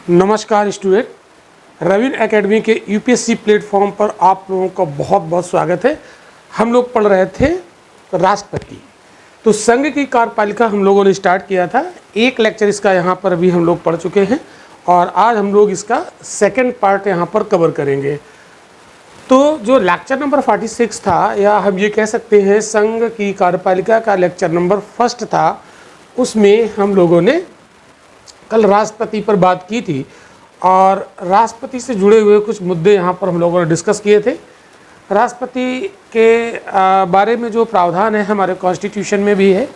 नमस्कार student, Rabin academy के UPSC platform पर आप लोगों का बहुत बहुत स्वागत है। हम लोग पढ़ रहे थे राष्ट्रपति। तो संघ की कार्यपालिका हम लोगों ने स्टार्ट किया था। एक लेक्चर इसका यहाँ पर भी हम लोग पढ़ चुके हैं और आज हम लोग इसका सेकंड पार्ट यहाँ पर कवर करेंगे। तो जो लेक्चर नंबर 46 था, या हम ये कह सकते हैं संघ की कार्यपालिका का लेक्चर नंबर फर्स्ट था, उसमें हम लोगों ने कल राष्ट्रपति पर बात की थी और राष्ट्रपति से जुड़े हुए कुछ मुद्दे यहाँ पर हम लोगों ने डिस्कस किए थे। राष्ट्रपति के बारे में जो प्रावधान है हमारे कॉन्स्टिट्यूशन में भी है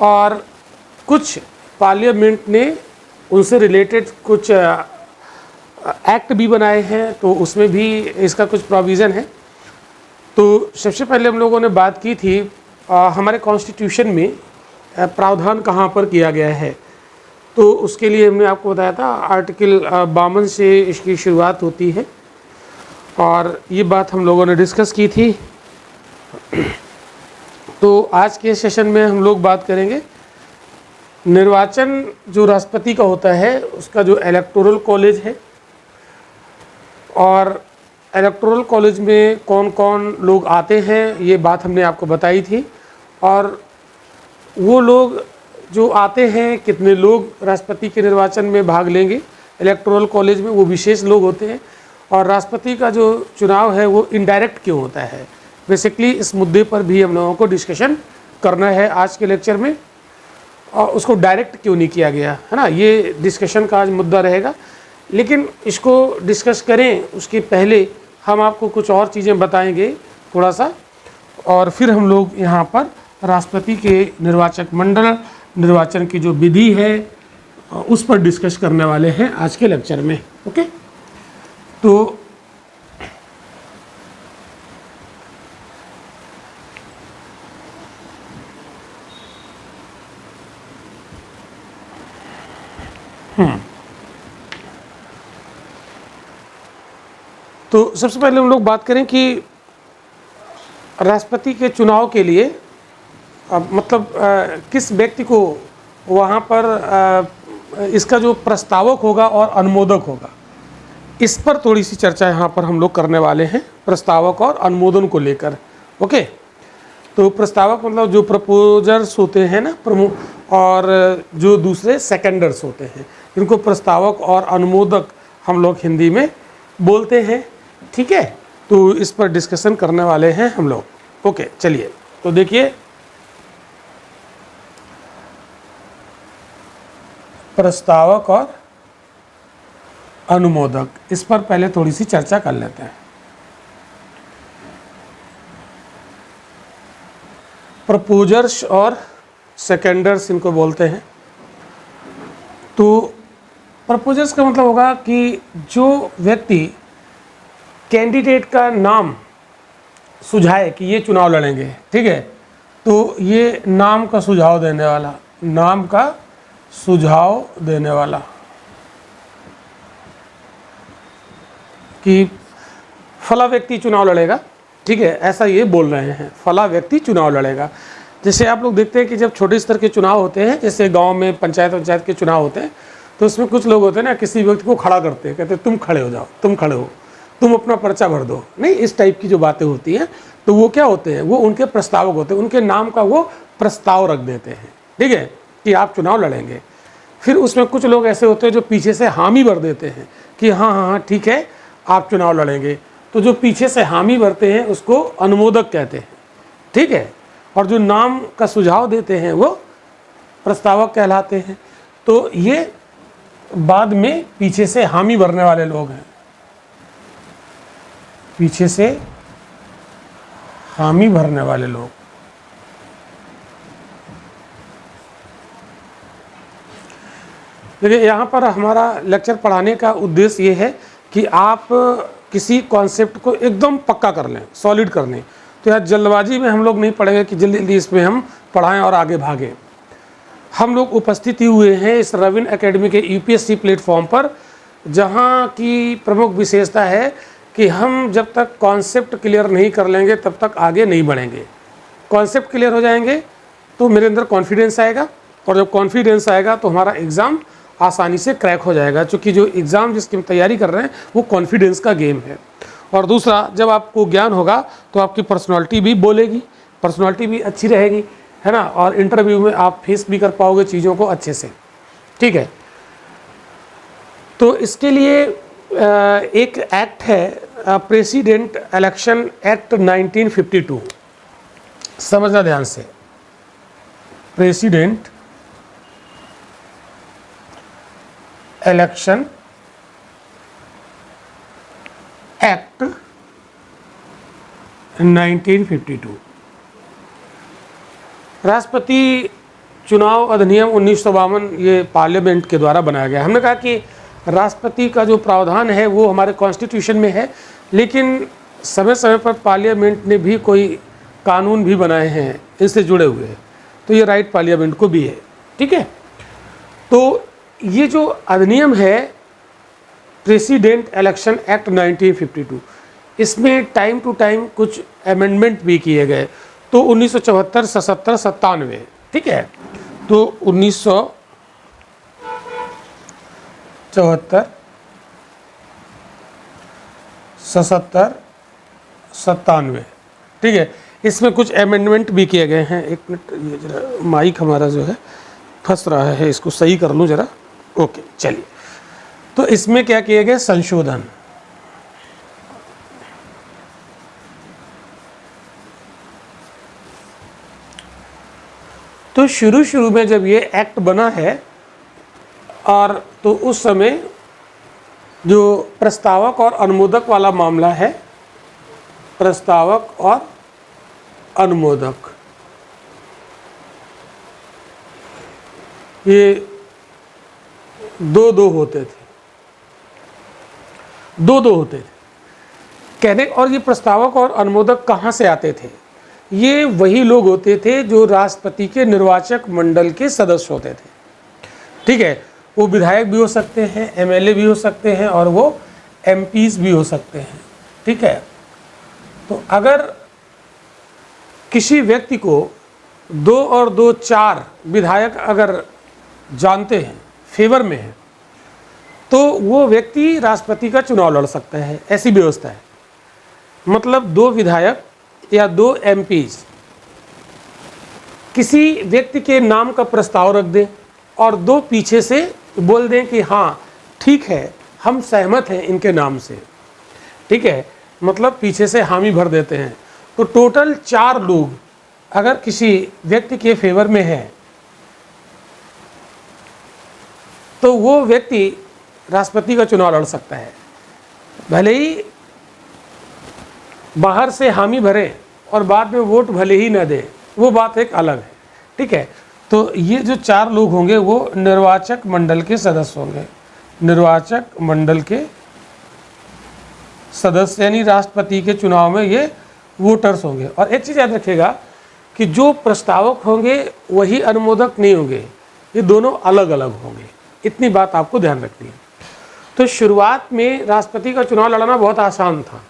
और कुछ पार्लियामेंट ने उनसे रिलेटेड कुछ एक्ट भी बनाए हैं, तो उसमें भी इसका कुछ प्रोविज़न है। तो सबसे पहले हम लोगों ने बात की थी हमारे कॉन्स्टिट्यूशन में प्रावधान कहाँ पर किया गया है। तो उसके लिए हमने आपको बताया था आर्टिकल 52 से इसकी शुरुआत होती है और ये बात हम लोगों ने डिस्कस की थी। तो आज के सेशन में हम लोग बात करेंगे निर्वाचन जो राष्ट्रपति का होता है उसका जो इलेक्टोरल कॉलेज है और इलेक्टोरल कॉलेज में कौन कौन लोग आते हैं, ये बात हमने आपको बताई थी। और वो लोग जो आते हैं, कितने लोग राष्ट्रपति के निर्वाचन में भाग लेंगे इलेक्टोरल कॉलेज में, वो विशेष लोग होते हैं। और राष्ट्रपति का जो चुनाव है वो इनडायरेक्ट क्यों होता है, बेसिकली इस मुद्दे पर भी हम लोगों को डिस्कशन करना है आज के लेक्चर में। और उसको डायरेक्ट क्यों नहीं किया गया है ना, ये डिस्कशन का आज मुद्दा रहेगा। लेकिन इसको डिस्कस करें उसके पहले हम आपको कुछ और चीज़ें बताएंगे थोड़ा सा, और फिर हम लोग यहाँ पर राष्ट्रपति के निर्वाचक मंडल निर्वाचन की जो विधि है उस पर डिस्कस करने वाले हैं आज के लेक्चर में। ओके, तो तो सबसे पहले हम लोग बात करें कि राष्ट्रपति के चुनाव के लिए किस व्यक्ति को वहाँ पर इसका जो प्रस्तावक होगा और अनुमोदक होगा, इस पर थोड़ी सी चर्चा यहाँ पर हम लोग करने वाले हैं, प्रस्तावक और अनुमोदन को लेकर। ओके, तो प्रस्तावक मतलब जो प्रपोजर्स होते हैं ना प्रमुख, और जो दूसरे सेकेंडर्स होते हैं, इनको प्रस्तावक और अनुमोदक हम लोग हिंदी में बोलते हैं। ठीक है, तो इस पर डिस्कशन करने वाले हैं हम लोग। ओके, चलिए तो देखिए, प्रस्तावक और अनुमोदक, इस पर पहले थोड़ी सी चर्चा कर लेते हैं। प्रपोजर्स और सेकेंडर्स इनको बोलते हैं। तो प्रपोजर्स का मतलब होगा कि जो व्यक्ति कैंडिडेट का नाम सुझाए कि ये चुनाव लड़ेंगे, ठीक है, तो ये नाम का सुझाव देने वाला, नाम का सुझाव देने वाला कि फला व्यक्ति चुनाव लड़ेगा, ठीक है, ऐसा ये बोल रहे हैं, फला व्यक्ति चुनाव लड़ेगा। जैसे आप लोग देखते हैं कि जब छोटे स्तर के चुनाव होते हैं, जैसे गांव में पंचायत के चुनाव होते हैं, तो उसमें कुछ लोग होते हैं ना, किसी व्यक्ति को खड़ा करते हैं, कहते हैं तुम खड़े हो जाओ, तुम खड़े हो, तुम अपना पर्चा भर दो, नहीं, इस टाइप की जो बातें होती हैं, तो वो क्या होते हैं, वो उनके प्रस्तावक होते हैं, उनके नाम का वो प्रस्ताव रख देते हैं, ठीक है, कि आप चुनाव लड़ेंगे। फिर उसमें कुछ लोग ऐसे होते हैं जो पीछे से हामी भर देते हैं कि हाँ हाँ हाँ ठीक है आप चुनाव लड़ेंगे। तो जो पीछे से हामी भरते हैं उसको अनुमोदक कहते हैं, ठीक है, और जो नाम का सुझाव देते हैं वो प्रस्तावक कहलाते हैं। तो ये बाद में पीछे से हामी भरने वाले लोग हैं, पीछे से हामी भरने वाले लोग। देखिए, यहाँ पर हमारा लेक्चर पढ़ाने का उद्देश्य ये है कि आप किसी कॉन्सेप्ट को एकदम पक्का कर लें, सॉलिड कर लें। तो यार जल्दबाजी में हम लोग नहीं पढ़ेंगे कि जल्दी जल्दी इसमें हम पढ़ाएं और आगे भागें। हम लोग उपस्थित ही हुए हैं इस रविन एकेडमी के यूपीएससी प्लेटफॉर्म पर, जहाँ की प्रमुख विशेषता है कि हम जब तक कॉन्सेप्ट क्लियर नहीं कर लेंगे तब तक आगे नहीं बढ़ेंगे। कॉन्सेप्ट क्लियर हो जाएंगे तो मेरे अंदर कॉन्फिडेंस आएगा, और जब कॉन्फिडेंस आएगा तो हमारा एग्ज़ाम आसानी से क्रैक हो जाएगा, क्योंकि जो एग्ज़ाम जिसकी हम तैयारी कर रहे हैं वो कॉन्फिडेंस का गेम है। और दूसरा, जब आपको ज्ञान होगा तो आपकी पर्सनालिटी भी बोलेगी, पर्सनालिटी भी अच्छी रहेगी, है ना, और इंटरव्यू में आप फेस भी कर पाओगे चीज़ों को अच्छे से। ठीक है, तो इसके लिए एक एक्ट है प्रेसिडेंट इलेक्शन एक्ट 1952, समझना ध्यान से। प्रेसिडेंट इलेक्शन एक्ट 1952, राष्ट्रपति चुनाव अधिनियम 1952, ये पार्लियामेंट के द्वारा बनाया गया। हमने कहा कि राष्ट्रपति का जो प्रावधान है वो हमारे कॉन्स्टिट्यूशन में है, लेकिन समय समय पर पार्लियामेंट ने भी कोई कानून भी बनाए हैं इससे जुड़े हुए, तो ये राइट पार्लियामेंट को भी है। ठीक है, तो ये जो अधिनियम है प्रेसिडेंट इलेक्शन एक्ट 1952, इसमें टाइम टू टाइम कुछ अमेंडमेंट भी किए गए। तो 1974, 77, 97, ठीक है, तो 1974, 77, 97, ठीक है, इसमें कुछ अमेंडमेंट भी किए गए हैं। एक मिनट, ये जरा माइक हमारा जो है फंस रहा है, इसको सही कर लूँ जरा। ओके, चलिए, तो इसमें क्या किए गए संशोधन। तो शुरू में जब ये एक्ट बना है, और तो उस समय जो प्रस्तावक और अनुमोदक वाला मामला है, प्रस्तावक और अनुमोदक, ये दो होते थे, दो होते थे कहने। और ये प्रस्तावक और अनुमोदक कहाँ से आते थे? ये वही लोग होते थे जो राष्ट्रपति के निर्वाचक मंडल के सदस्य होते थे। ठीक है, वो विधायक भी हो सकते हैं, एमएलए भी हो सकते हैं, और वो एमपीज भी हो सकते हैं। ठीक है, तो अगर किसी व्यक्ति को 2 और 2 4 विधायक अगर जानते हैं, फेवर में है, तो वो व्यक्ति राष्ट्रपति का चुनाव लड़ सकता है। ऐसी व्यवस्था है। मतलब 2 विधायक या 2 एमपीज किसी व्यक्ति के नाम का प्रस्ताव रख दें और 2 पीछे से बोल दें कि हाँ ठीक है, हम सहमत हैं इनके नाम से। ठीक है, मतलब पीछे से हामी भर देते हैं। तो टोटल 4 लोग अगर किसी व्यक्ति के फेवर में है, तो वो व्यक्ति राष्ट्रपति का चुनाव लड़ सकता है। भले ही बाहर से हामी भरे और बाद में वोट भले ही न दे, वो बात एक अलग है। ठीक है, तो ये जो 4 लोग होंगे वो निर्वाचक मंडल के सदस्य होंगे, निर्वाचक मंडल के सदस्य, यानी राष्ट्रपति के चुनाव में ये वोटर्स होंगे। और एक चीज़ याद रखिएगा कि जो प्रस्तावक होंगे वही अनुमोदक नहीं होंगे, ये दोनों अलग अलग होंगे। इतनी बात आपको ध्यान रखनी है। तो शुरुआत में राष्ट्रपति का चुनाव लड़ना बहुत आसान था।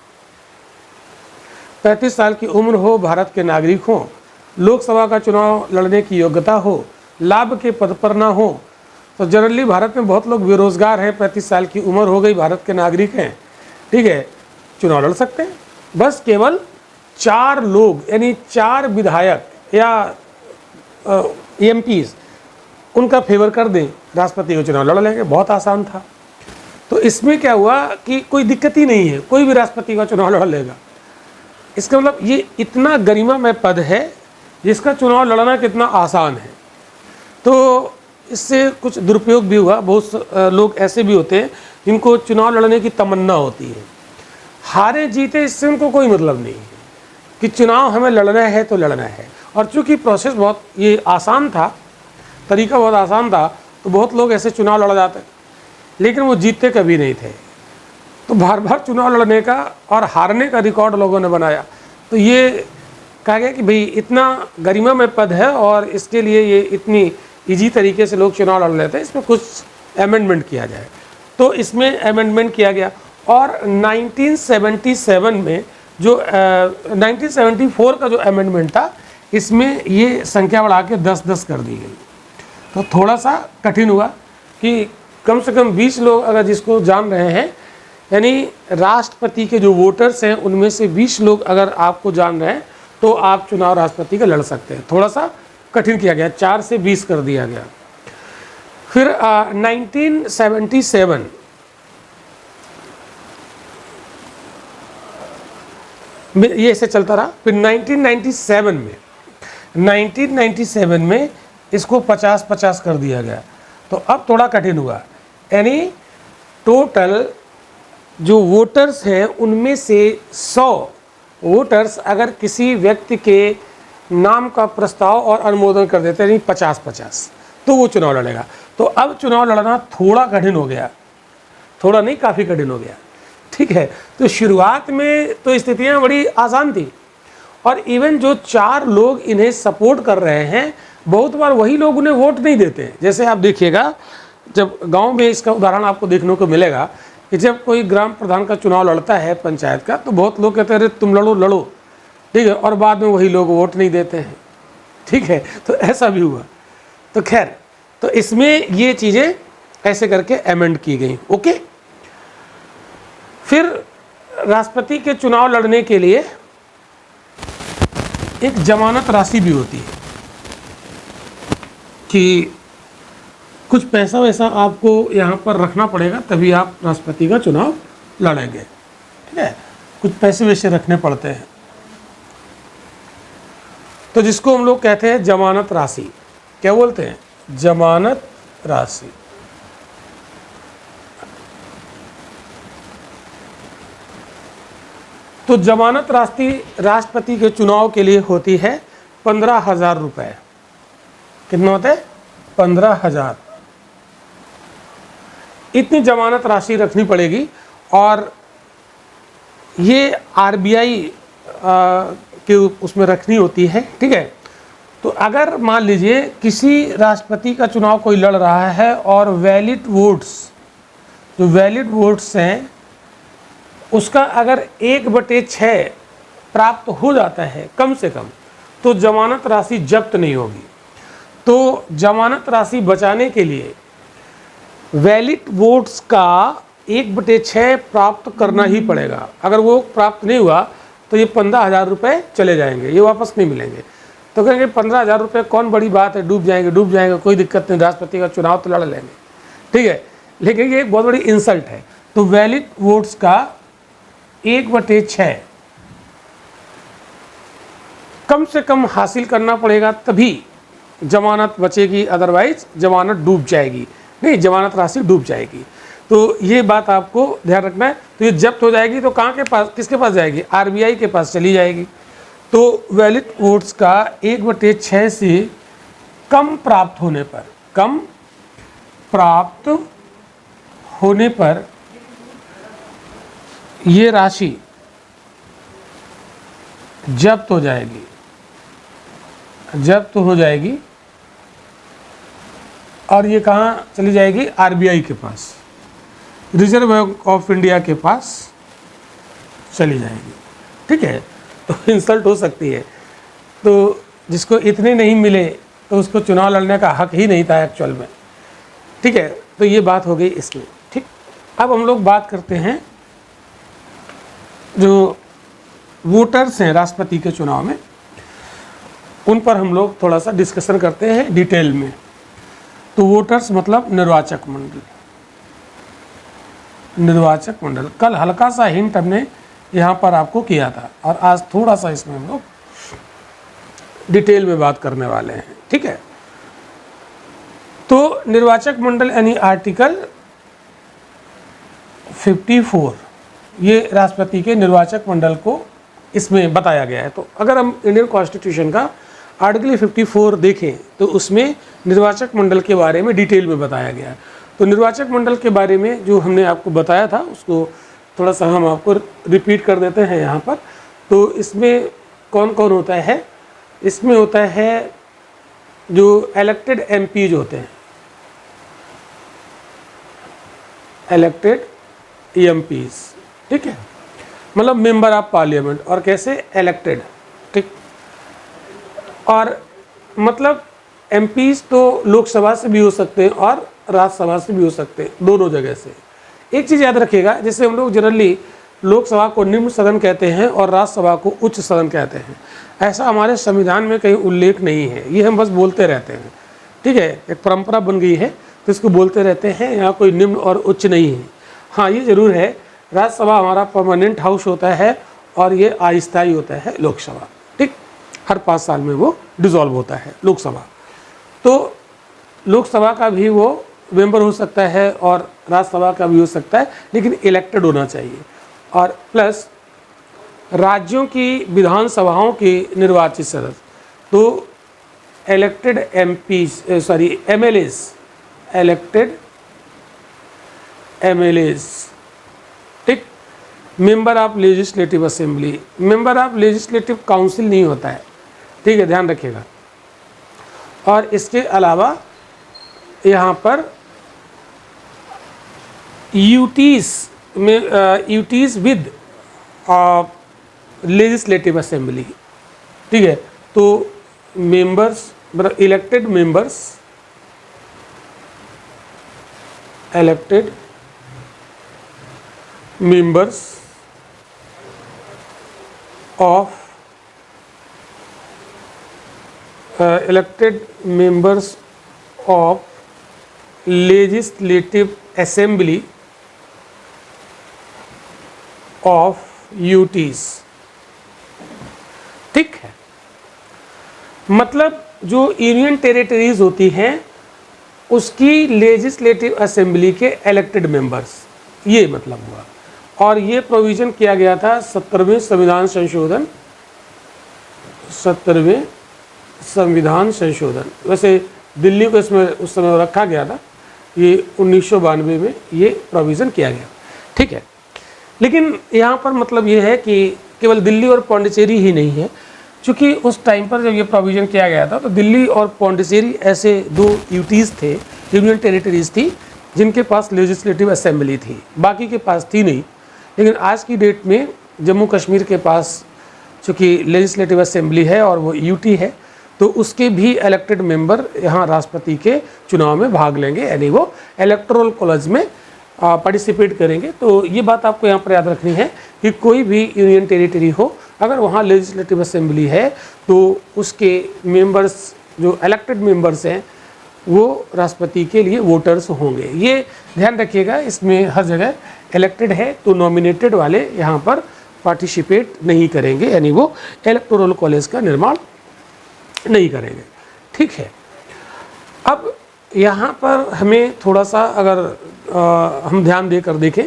35 साल की उम्र हो, भारत के नागरिक हो, लोकसभा का चुनाव लड़ने की योग्यता हो, लाभ के पद पर ना हो। तो जनरली भारत में बहुत लोग बेरोजगार हैं, 35 साल की उम्र हो गई, भारत के नागरिक हैं, ठीक है, चुनाव लड़ सकते हैं। बस केवल 4 लोग, यानी 4 विधायक या एमपीज, उनका फेवर कर दें, राष्ट्रपति का चुनाव लड़ लेंगे। बहुत आसान था। तो इसमें क्या हुआ कि कोई दिक्कत ही नहीं है, कोई भी राष्ट्रपति का चुनाव लड़ लेगा। इसका मतलब ये इतना गरिमामय पद है जिसका चुनाव लड़ना कितना आसान है। तो इससे कुछ दुरुपयोग भी हुआ। बहुत लोग ऐसे भी होते हैं जिनको चुनाव लड़ने की तमन्ना होती है, हारे जीते इससे उनको कोई मतलब नहीं है, कि चुनाव हमें लड़ना है तो लड़ना है। और चूँकि प्रोसेस बहुत ये आसान था, तरीका बहुत आसान था, तो बहुत लोग ऐसे चुनाव लड़ जाते, लेकिन वो जीतते कभी नहीं थे। तो बार बार चुनाव लड़ने का और हारने का रिकॉर्ड लोगों ने बनाया। तो ये कहा गया कि भाई इतना गरिमा में पद है और इसके लिए ये इतनी इजी तरीके से लोग चुनाव लड़ लेते हैं, इसमें कुछ अमेंडमेंट किया जाए। तो इसमें अमेंडमेंट किया गया। और 1977 में जो 1974 का जो अमेंडमेंट था, इसमें ये संख्या बढ़ा के 10-10 कर दी गई। तो थोड़ा सा कठिन हुआ कि कम से कम 20 लोग अगर जिसको जान रहे हैं, यानी राष्ट्रपति के जो वोटर्स हैं उनमें से 20 लोग अगर आपको जान रहे हैं तो आप चुनाव राष्ट्रपति का लड़ सकते हैं। थोड़ा सा कठिन किया गया, 4 से 20 कर दिया गया। फिर 1977 ये ऐसे चलता रहा। फिर 1997 में इसको 50-50 कर दिया गया। तो अब थोड़ा कठिन हुआ, यानी टोटल जो वोटर्स हैं उनमें से 100 वोटर्स अगर किसी व्यक्ति के नाम का प्रस्ताव और अनुमोदन कर देते हैं, यानी 50-50, तो वो चुनाव लड़ेगा। तो अब चुनाव लड़ना थोड़ा कठिन हो गया, थोड़ा नहीं काफ़ी कठिन हो गया, ठीक है। तो शुरुआत में तो स्थितियां बड़ी आसान थी, और इवन जो 4 लोग इन्हें सपोर्ट कर रहे हैं, बहुत बार वही लोग उन्हें वोट नहीं देते। जैसे आप देखिएगा, जब गांव में इसका उदाहरण आपको देखने को मिलेगा कि जब कोई ग्राम प्रधान का चुनाव लड़ता है पंचायत का, तो बहुत लोग कहते हैं अरे तुम लड़ो लड़ो, ठीक है, और बाद में वही लोग वोट नहीं देते हैं, ठीक है। तो ऐसा भी हुआ। तो खैर, तो इसमें ये चीज़ें ऐसे करके अमेंड की गई। ओके। फिर राष्ट्रपति के चुनाव लड़ने के लिए एक जमानत राशि भी होती है कि कुछ पैसा वैसा आपको यहाँ पर रखना पड़ेगा, तभी आप राष्ट्रपति का चुनाव लड़ेंगे, ठीक है। कुछ पैसे वैसे रखने पड़ते हैं, तो जिसको हम लोग कहते हैं जमानत राशि। क्या बोलते हैं? जमानत राशि। तो जमानत राशि राष्ट्रपति के चुनाव के लिए होती है 15,000 रुपये। कितना होता है? 15,000। इतनी जमानत राशि रखनी पड़ेगी, और ये आरबीआई के उसमें रखनी होती है, ठीक है। तो अगर मान लीजिए किसी राष्ट्रपति का चुनाव कोई लड़ रहा है और वैलिड वोट्स, जो वैलिड वोट्स हैं उसका अगर 1/6 प्राप्त हो जाता है कम से कम, तो जमानत राशि जब्त नहीं होगी। तो जमानत राशि बचाने के लिए वैलिड वोट्स का 1/6 प्राप्त करना ही पड़ेगा। अगर वो प्राप्त नहीं हुआ तो ये 15,000 रुपये चले जाएंगे, ये वापस नहीं मिलेंगे। तो कहेंगे 15,000 रुपये कौन बड़ी बात है, डूब जाएंगे, कोई दिक्कत नहीं, राष्ट्रपति का चुनाव तो लड़ लेंगे, ठीक है। लेकिन ये एक बहुत बड़ी इंसल्ट है। तो वैलिड वोट्स का 1/6 कम से कम हासिल करना पड़ेगा, तभी जमानत बचेगी, अदरवाइज जमानत डूब जाएगी, नहीं जमानत राशि डूब जाएगी। तो ये बात आपको ध्यान रखना है। तो ये जब्त हो जाएगी तो कहाँ के पास, किसके पास जाएगी? आरबीआई के पास चली जाएगी। तो वैलिड वोट्स का 1/6 से कम प्राप्त होने पर ये राशि जब्त हो जाएगी, और ये कहाँ चली जाएगी? आरबीआई के पास, रिजर्व बैंक ऑफ इंडिया के पास चली जाएगी, ठीक है। तो इंसल्ट हो सकती है। तो जिसको इतने नहीं मिले तो उसको चुनाव लड़ने का हक ही नहीं था एक्चुअल में, ठीक है। तो ये बात हो गई इसमें, ठीक। अब हम लोग बात करते हैं जो वोटर्स हैं राष्ट्रपति के चुनाव में, उन पर हम लोग थोड़ा सा डिस्कशन करते हैं डिटेल में। तो वोटर्स मतलब निर्वाचक मंडल। कल हल्का सा हिंट हमने यहाँ पर आपको किया था, और आज थोड़ा सा इसमें हम लोग डिटेल में बात करने वाले हैं, ठीक है। तो निर्वाचक मंडल यानी आर्टिकल 54, ये राष्ट्रपति के निर्वाचक मंडल को इसमें बताया गया है। तो अगर हम इंडियन कॉन्स्टिट्यूशन का आर्टिकल 54 देखें तो उसमें निर्वाचक मंडल के बारे में डिटेल में बताया गया है। तो निर्वाचक मंडल के बारे में जो हमने आपको बताया था उसको थोड़ा सा हम आपको रिपीट कर देते हैं यहाँ पर। तो इसमें कौन कौन होता है? इसमें होता है जो इलेक्टेड एमपीज होते हैं, इलेक्टेड एमपीज, ठीक है, मतलब मेंबर ऑफ पार्लियामेंट। और कैसे? इलेक्टेड, ठीक। और मतलब एमपीज तो लोकसभा से भी हो सकते हैं और राज्यसभा से भी हो सकते हैं, दोनों जगह से। एक चीज़ याद रखिएगा, जैसे हम लोग जनरली लोकसभा को निम्न सदन कहते हैं और राज्यसभा को उच्च सदन कहते हैं, ऐसा हमारे संविधान में कहीं उल्लेख नहीं है, ये हम बस बोलते रहते हैं, ठीक है, एक परंपरा बन गई है तो इसको बोलते रहते हैं, यहाँ कोई निम्न और उच्च नहीं है। हाँ, ये ज़रूर है, राज्यसभा हमारा परमानेंट हाउस होता है और ये अस्थायी होता है लोकसभा, ठीक, हर 5 साल में वो डिसॉल्व होता है लोकसभा। तो लोकसभा का भी वो मेंबर हो सकता है और राज्यसभा का भी हो सकता है, लेकिन इलेक्टेड होना चाहिए। और प्लस राज्यों की विधानसभाओं के निर्वाचित सदस्य, तो इलेक्टेड एमएलएस, इलेक्टेड एमएलएस, ठीक, member of legislative assembly, member of legislative council नहीं होता है, ठीक है, ध्यान रखिएगा। और इसके अलावा यहाँ पर यूटीज में यूटीज विद लेजिस्लेटिव असेंबली, ठीक है, तो members elected members, elected members of elected members of legislative assembly of UTs, ठीक है। मतलब जो यूनियन टेरिटरीज होती हैं उसकी लेजिस्लेटिव असेंबली के इलेक्टेड मेंबर्स, ये मतलब हुआ। और ये प्रोविज़न किया गया था 70वें संविधान संशोधन, 70वें संविधान संशोधन। वैसे दिल्ली को इसमें उस समय रखा गया था, ये 1992 में ये प्रोविज़न किया गया, ठीक है। लेकिन यहाँ पर मतलब ये है कि केवल दिल्ली और पौंडीचेरी ही नहीं है, क्योंकि उस टाइम पर जब ये प्रोविज़न किया गया था तो दिल्ली और पौंडीचेरी ऐसे 2 यूटीज़ थे, यूनियन टेरिटरीज थी, जिनके पास लेजिस्लेटिव असेंबली थी, बाकी के पास थी नहीं। लेकिन आज की डेट में जम्मू कश्मीर के पास चूँकि लेजिस्लेटिव असेंबली है और वो यूटी है, तो उसके भी इलेक्टेड मेंबर यहाँ राष्ट्रपति के चुनाव में भाग लेंगे, यानी वो इलेक्टोरल कॉलेज में पार्टिसिपेट करेंगे। तो ये बात आपको यहाँ पर याद रखनी है कि कोई भी यूनियन टेरिटरी हो, अगर वहाँ लेजिस्लेटिव असेंबली है तो उसके मेंबर्स, जो इलेक्टेड मेंबर्स हैं, वो राष्ट्रपति के लिए वोटर्स होंगे। ये ध्यान रखिएगा, इसमें हर जगह इलेक्टेड है तो नॉमिनेटेड वाले यहाँ पर पार्टिसिपेट नहीं करेंगे, यानी वो इलेक्टोरल कॉलेज का निर्माण नहीं करेंगे, ठीक है। अब यहाँ पर हमें थोड़ा सा अगर हम ध्यान देकर देखें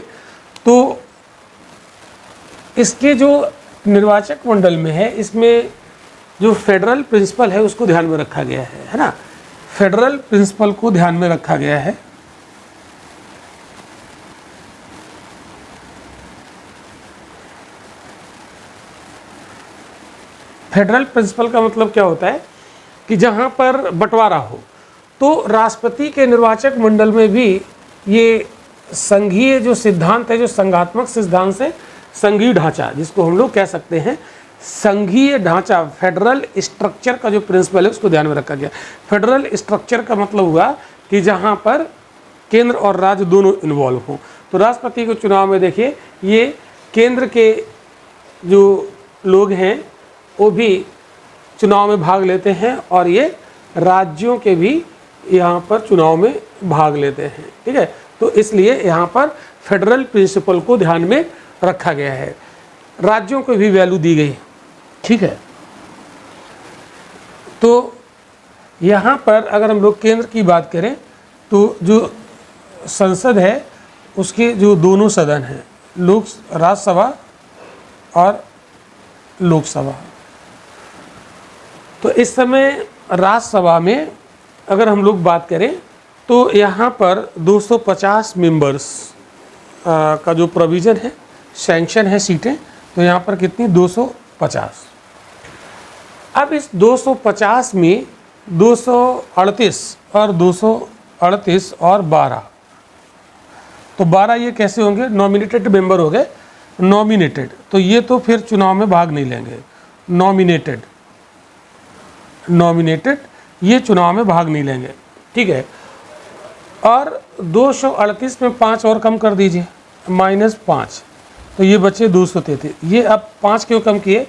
तो इसके जो निर्वाचक मंडल में है, इसमें जो फेडरल प्रिंसिपल है उसको ध्यान में रखा गया है ना, फेडरल प्रिंसिपल को ध्यान में रखा गया है। फेडरल प्रिंसिपल का मतलब क्या होता है कि जहाँ पर बंटवारा हो, तो राष्ट्रपति के निर्वाचक मंडल में भी ये संघीय जो सिद्धांत है, जो संघात्मक सिद्धांत से संघीय ढांचा, जिसको हम लोग कह सकते हैं संघीय ढांचा, फेडरल स्ट्रक्चर का जो प्रिंसिपल है उसको ध्यान में रखा गया। फेडरल स्ट्रक्चर का मतलब हुआ कि जहाँ पर केंद्र और राज्य दोनों इन्वॉल्व हों। तो राष्ट्रपति के चुनाव में देखिए, ये केंद्र के जो लोग हैं वो भी चुनाव में भाग लेते हैं और ये राज्यों के भी यहाँ पर चुनाव में भाग लेते हैं, ठीक है। तो इसलिए यहाँ पर फेडरल प्रिंसिपल को ध्यान में रखा गया है, राज्यों को भी वैल्यू दी गई, ठीक है। तो यहाँ पर अगर हम लोग केंद्र की बात करें तो जो संसद है उसके जो दोनों सदन हैं, राज्यसभा और लोकसभा। तो इस समय राज्यसभा में अगर हम लोग बात करें तो यहाँ पर 250 मेंबर्स का जो प्रोविज़न है, सैंक्शन है सीटें, तो यहाँ पर कितनी 250। अब इस 250 में 238 और 238 और 12, तो 12 ये कैसे होंगे, नॉमिनेटेड मेंबर हो गए, नॉमिनेटेड, तो ये तो फिर चुनाव में भाग नहीं लेंगे, नॉमिनेटेड ये चुनाव में भाग नहीं लेंगे, ठीक है। और 238 में 5 और कम कर दीजिए, -5, तो ये बचे 233। ये अब 5 क्यों कम किए?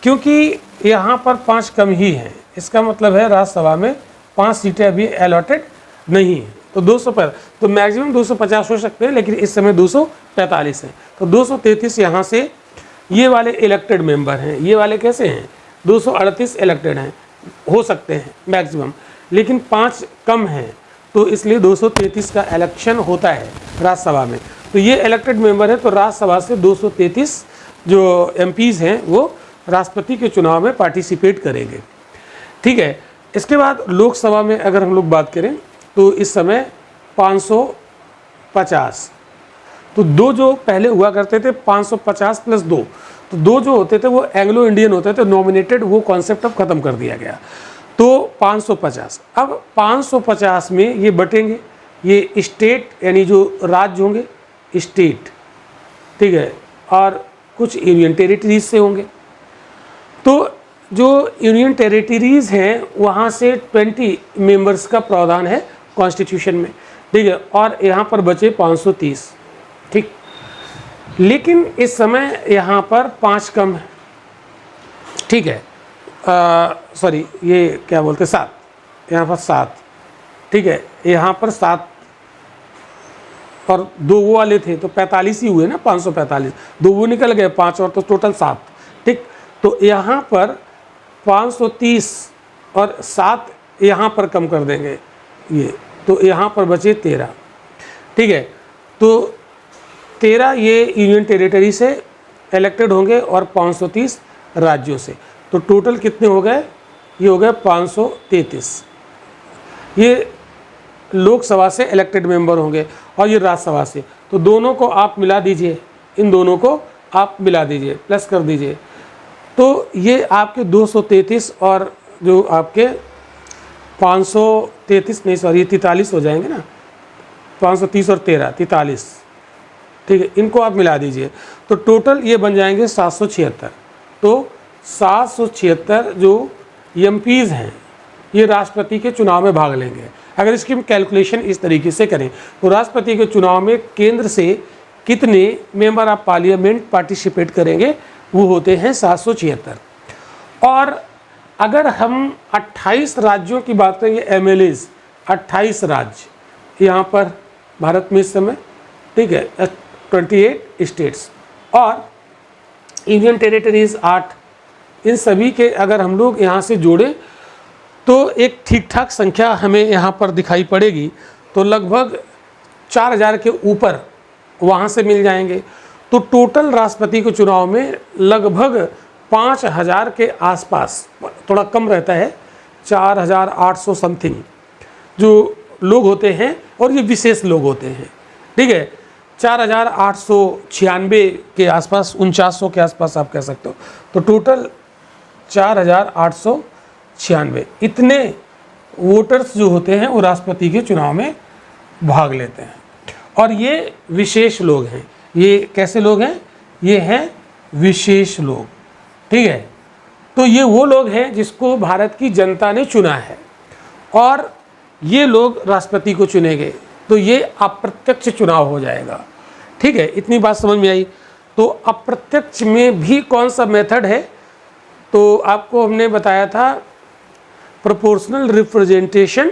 क्योंकि यहाँ पर 5 कम ही हैं, इसका मतलब है राज्यसभा में 5 सीटें अभी अलॉटेड नहीं है। तो 250, तो मैक्सिमम 250 हो सकते हैं, लेकिन इस समय 245 हैं। तो 233 यहाँ से ये वाले इलेक्टेड मेंबर हैं, ये वाले कैसे हैं? 238 इलेक्टेड हैं, हो सकते हैं मैक्सिमम, लेकिन 5 कम हैं, तो इसलिए 233 का इलेक्शन होता है राज्यसभा में। तो ये इलेक्टेड मेंबर है, तो राज्यसभा से 233 जो एमपीज़ हैं वो राष्ट्रपति के चुनाव में पार्टिसिपेट करेंगे। ठीक है। इसके बाद लोकसभा में अगर हम लोग बात करें तो इस समय 550, तो 2 जो पहले हुआ करते थे 550 + 2, तो 2 जो होते थे वो एंग्लो इंडियन होते थे, नॉमिनेटेड, वो कॉन्सेप्ट अब ख़त्म कर दिया गया। तो 550, अब 550 में ये बटेंगे, ये स्टेट यानी जो राज्य होंगे स्टेट, ठीक है, और कुछ यूनियन टेरिटरीज से होंगे। तो जो यूनियन टेरिटरीज हैं वहाँ से 20 मेंबर्स का प्रावधान है कॉन्स्टिट्यूशन में, ठीक है, और यहाँ पर बचे 530, ठीक। लेकिन इस समय यहाँ पर 5 कम है, ठीक है, सॉरी ये क्या बोलते 7, यहाँ पर 7, ठीक है, यहाँ पर 7 और 2 वो वाले थे तो 45 ही हुए ना, 545, 2 वो निकल गए, 5 और, तो टोटल 7, ठीक। तो यहाँ पर 530 और 7 यहाँ पर कम कर देंगे ये, तो यहाँ पर बचे 13, ठीक है। तो 13 ये यूनियन टेरिटरी से इलेक्टेड होंगे और 530 राज्यों से, तो टोटल कितने हो गए? ये हो गए 533। ये लोकसभा से इलेक्टेड मेंबर होंगे और ये राज्यसभा से, तो दोनों को आप मिला दीजिए, इन दोनों को आप मिला दीजिए, प्लस कर दीजिए, तो ये आपके 233 और जो आपके 533 नहीं, सॉरी ये 43 हो जाएंगे ना, 530 और 13 43, ठीक है, इनको आप मिला दीजिए, तो टोटल ये बन जाएंगे 776। तो 776 जो एमपीज़ हैं ये राष्ट्रपति के चुनाव में भाग लेंगे। अगर इसकी हम कैलकुलेशन इस तरीके से करें तो राष्ट्रपति के चुनाव में केंद्र से कितने मेंबर ऑफ पार्लियामेंट पार्टिसिपेट करेंगे? वो होते हैं 776। और अगर हम 28 राज्यों की बात करें, एमएलएज 28 राज्य यहाँ पर भारत में इस समय, ठीक है, 28 स्टेट्स और यूनियन टेरिटरीज 8, इन सभी के अगर हम लोग यहाँ से जोड़ें तो एक ठीक ठाक संख्या हमें यहाँ पर दिखाई पड़ेगी, तो लगभग 4000 के ऊपर वहाँ से मिल जाएंगे। तो टोटल राष्ट्रपति के चुनाव में लगभग 5000 के आसपास, थोड़ा कम रहता है, 4800 समथिंग जो लोग होते हैं, और ये विशेष लोग होते हैं, ठीक है, 4896 के आसपास, 4900 के आसपास आप कह सकते हो। तो टोटल 4896 इतने वोटर्स जो होते हैं वो राष्ट्रपति के चुनाव में भाग लेते हैं। और ये विशेष लोग हैं। ये कैसे लोग हैं? ये हैं विशेष लोग, ठीक है। तो ये वो लोग हैं जिसको भारत की जनता ने चुना है और ये लोग राष्ट्रपति को चुनेंगे, तो ये अप्रत्यक्ष चुनाव हो जाएगा, ठीक है। इतनी बात समझ में आई। तो अप्रत्यक्ष में भी कौन सा मेथड है? तो आपको हमने बताया था प्रोपोर्शनल रिप्रेजेंटेशन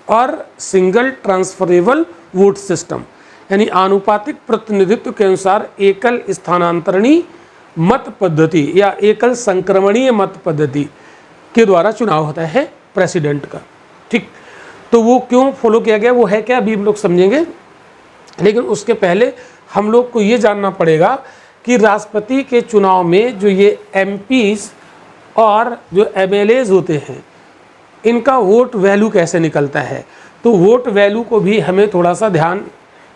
और सिंगल ट्रांसफरेबल वोट सिस्टम, यानी आनुपातिक प्रतिनिधित्व के अनुसार एकल स्थानांतरणी मत पद्धति या एकल संक्रमणीय मत पद्धति के द्वारा चुनाव होता है प्रेसिडेंट का, ठीक। तो वो क्यों फॉलो किया गया, वो है क्या, अभी हम लोग समझेंगे। लेकिन उसके पहले हम लोग को ये जानना पड़ेगा कि राष्ट्रपति के चुनाव में जो ये एमपीज और जो एमएलएज होते हैं इनका वोट वैल्यू कैसे निकलता है, तो वोट वैल्यू को भी हमें थोड़ा सा ध्यान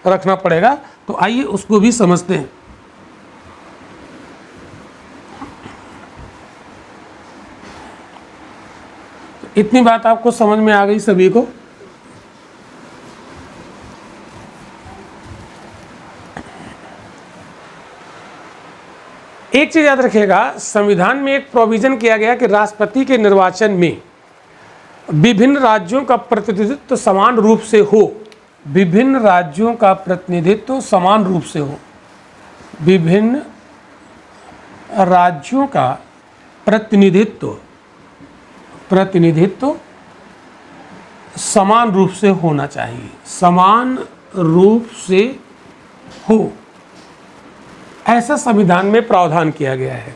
रखना पड़ेगा। तो आइए उसको भी समझते हैं। इतनी बात आपको समझ में आ गई सभी को? एक चीज याद रखिएगा, संविधान में एक प्रोविजन किया गया कि राष्ट्रपति के निर्वाचन में विभिन्न राज्यों का प्रतिनिधित्व समान रूप से हो, विभिन्न राज्यों का प्रतिनिधित्व समान रूप से हो, विभिन्न राज्यों का प्रतिनिधित्व समान रूप से होना चाहिए, समान रूप से हो, ऐसा संविधान में प्रावधान किया गया है,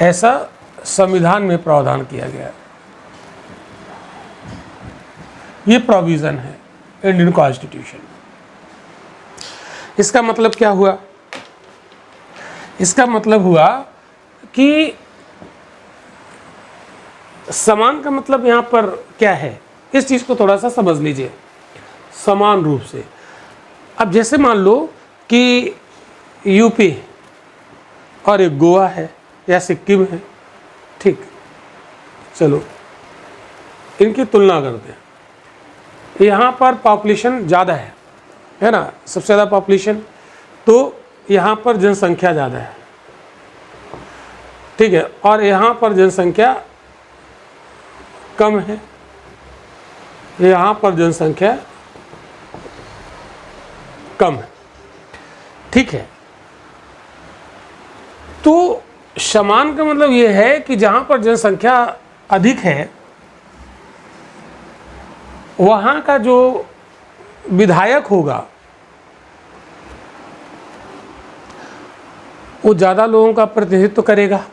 ऐसा संविधान में प्रावधान किया गया है। ये प्रोविज़न है इंडियन कॉन्स्टिट्यूशन। इसका मतलब क्या हुआ? इसका मतलब हुआ कि समान का मतलब यहाँ पर क्या है, इस चीज़ को थोड़ा सा समझ लीजिए। समान रूप से, अब जैसे मान लो कि यूपी और एक गोवा है या सिक्किम है, ठीक, चलो इनकी तुलना करते हैं। यहाँ पर पॉपुलेशन ज़्यादा है ना, सबसे ज़्यादा पॉपुलेशन, तो यहाँ पर जनसंख्या ज़्यादा है, ठीक है, और यहाँ पर जनसंख्या कम है, यहाँ पर जनसंख्या कम है, ठीक है। तो समान का मतलब ये है कि जहाँ पर जनसंख्या अधिक है वहाँ का जो विधायक होगा वो ज़्यादा लोगों का प्रतिनिधित्व करेगा,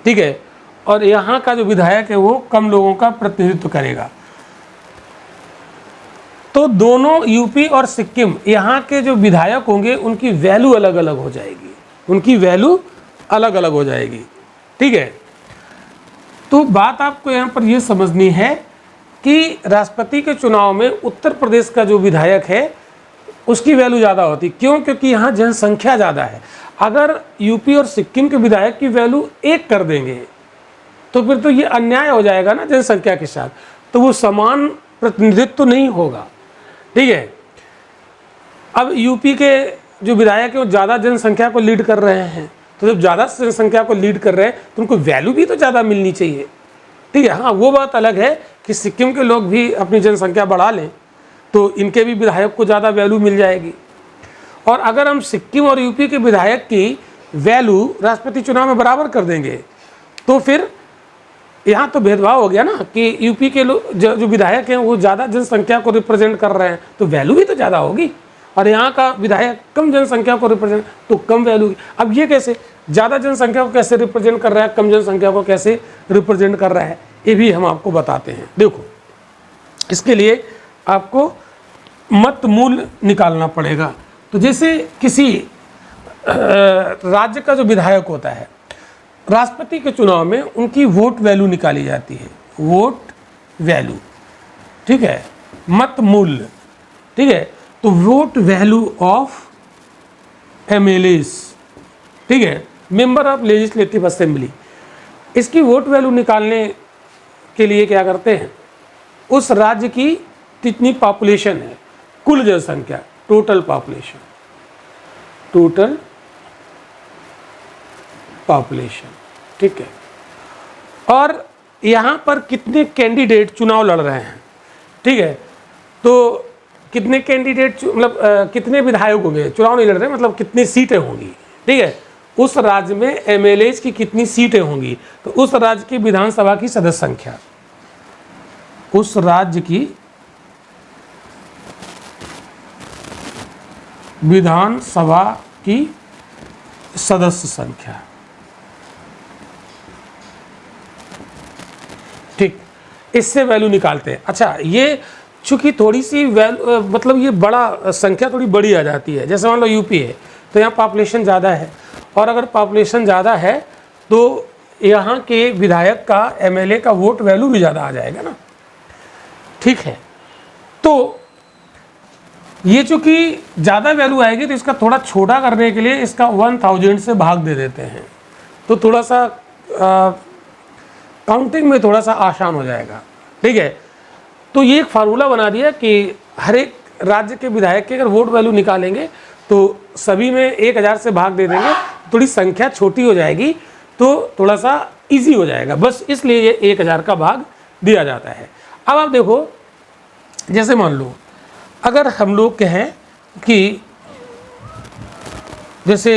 ठीक है, और यहाँ का जो विधायक है वो कम लोगों का प्रतिनिधित्व करेगा। तो दोनों यूपी और सिक्किम यहाँ के जो विधायक होंगे उनकी वैल्यू अलग अलग हो जाएगी, उनकी वैल्यू अलग अलग हो जाएगी, ठीक है। तो बात आपको यहाँ पर ये समझनी है कि राष्ट्रपति के चुनाव में उत्तर प्रदेश का जो विधायक है उसकी वैल्यू ज़्यादा होती, क्यों? क्योंकि यहाँ जनसंख्या ज़्यादा है। अगर यूपी और सिक्किम के विधायक की वैल्यू 1 कर देंगे तो फिर तो ये अन्याय हो जाएगा ना जनसंख्या के साथ, तो वो समान प्रतिनिधित्व तो नहीं होगा, ठीक है। अब यूपी के जो विधायक हैं वो ज़्यादा जनसंख्या को लीड कर रहे हैं, तो जब ज़्यादा जनसंख्या को लीड कर रहे हैं तो उनको वैल्यू भी तो ज़्यादा मिलनी चाहिए, ठीक है। हाँ, वो बात अलग है कि सिक्किम के लोग भी अपनी जनसंख्या बढ़ा लें तो इनके भी विधायक को ज़्यादा वैल्यू मिल जाएगी। और अगर हम सिक्किम और यूपी के विधायक की वैल्यू राष्ट्रपति चुनाव में बराबर कर देंगे तो फिर यहाँ तो भेदभाव हो गया ना कि यूपी के लोग जो विधायक हैं वो ज़्यादा जनसंख्या को रिप्रेजेंट कर रहे हैं तो वैल्यू भी तो ज़्यादा होगी, और यहाँ का विधायक कम जनसंख्या को रिप्रेजेंट तो कम वैल्यू। अब ये कैसे, ज़्यादा जनसंख्या को कैसे रिप्रेजेंट कर रहा है, कम जनसंख्या को कैसे रिप्रेजेंट कर रहा है, ये भी हम आपको बताते हैं। देखो, इसके लिए आपको मत मूल्य निकालना पड़ेगा। तो जैसे किसी राज्य का जो विधायक होता है, राष्ट्रपति के चुनाव में उनकी वोट वैल्यू निकाली जाती है, वोट वैल्यू, ठीक है, मत मूल्य, ठीक है। तो वोट वैल्यू ऑफ एमएलएस, ठीक है, मेंबर ऑफ लेजिस्लेटिव असेंबली, इसकी वोट वैल्यू निकालने के लिए क्या करते हैं, उस राज्य की कितनी पॉपुलेशन है, कुल जनसंख्या, टोटल पॉपुलेशन, टोटल पॉपुलेशन, ठीक है, और यहाँ पर कितने कैंडिडेट चुनाव लड़ रहे हैं, ठीक है। तो कितने कैंडिडेट मतलब कितने विधायक होंगे, चुनाव नहीं लड़ रहे, मतलब कितनी सीटें होंगी, ठीक है, उस राज्य में एमएलएज की कितनी सीटें होंगी, तो उस राज्य की विधानसभा की सदस्य संख्या, उस राज्य की विधानसभा की सदस्य संख्या, ठीक, इससे वैल्यू निकालते हैं। अच्छा, ये चूंकि थोड़ी सी मतलब ये बड़ा संख्या थोड़ी बड़ी आ जाती है। जैसे मान लो यूपी है तो यहाँ पॉपुलेशन ज़्यादा है, और अगर पॉपुलेशन ज़्यादा है तो यहाँ के विधायक का, एमएलए का वोट वैल्यू भी ज़्यादा आ जाएगा ना, ठीक है। तो ये चूँकि ज़्यादा वैल्यू आएगी तो इसका थोड़ा छोटा करने के लिए इसका 1000 से भाग दे देते हैं, तो थोड़ा सा काउंटिंग में थोड़ा सा आसान हो जाएगा, ठीक है। तो ये एक फार्मूला बना दिया कि हर एक राज्य के विधायक की अगर वोट वैल्यू निकालेंगे तो सभी में 1000 से भाग दे देंगे, थोड़ी संख्या छोटी हो जाएगी तो थोड़ा सा इजी हो जाएगा, बस इसलिए ये 1000 का भाग दिया जाता है। अब आप देखो, जैसे मान लो अगर हम लोग कहें कि जैसे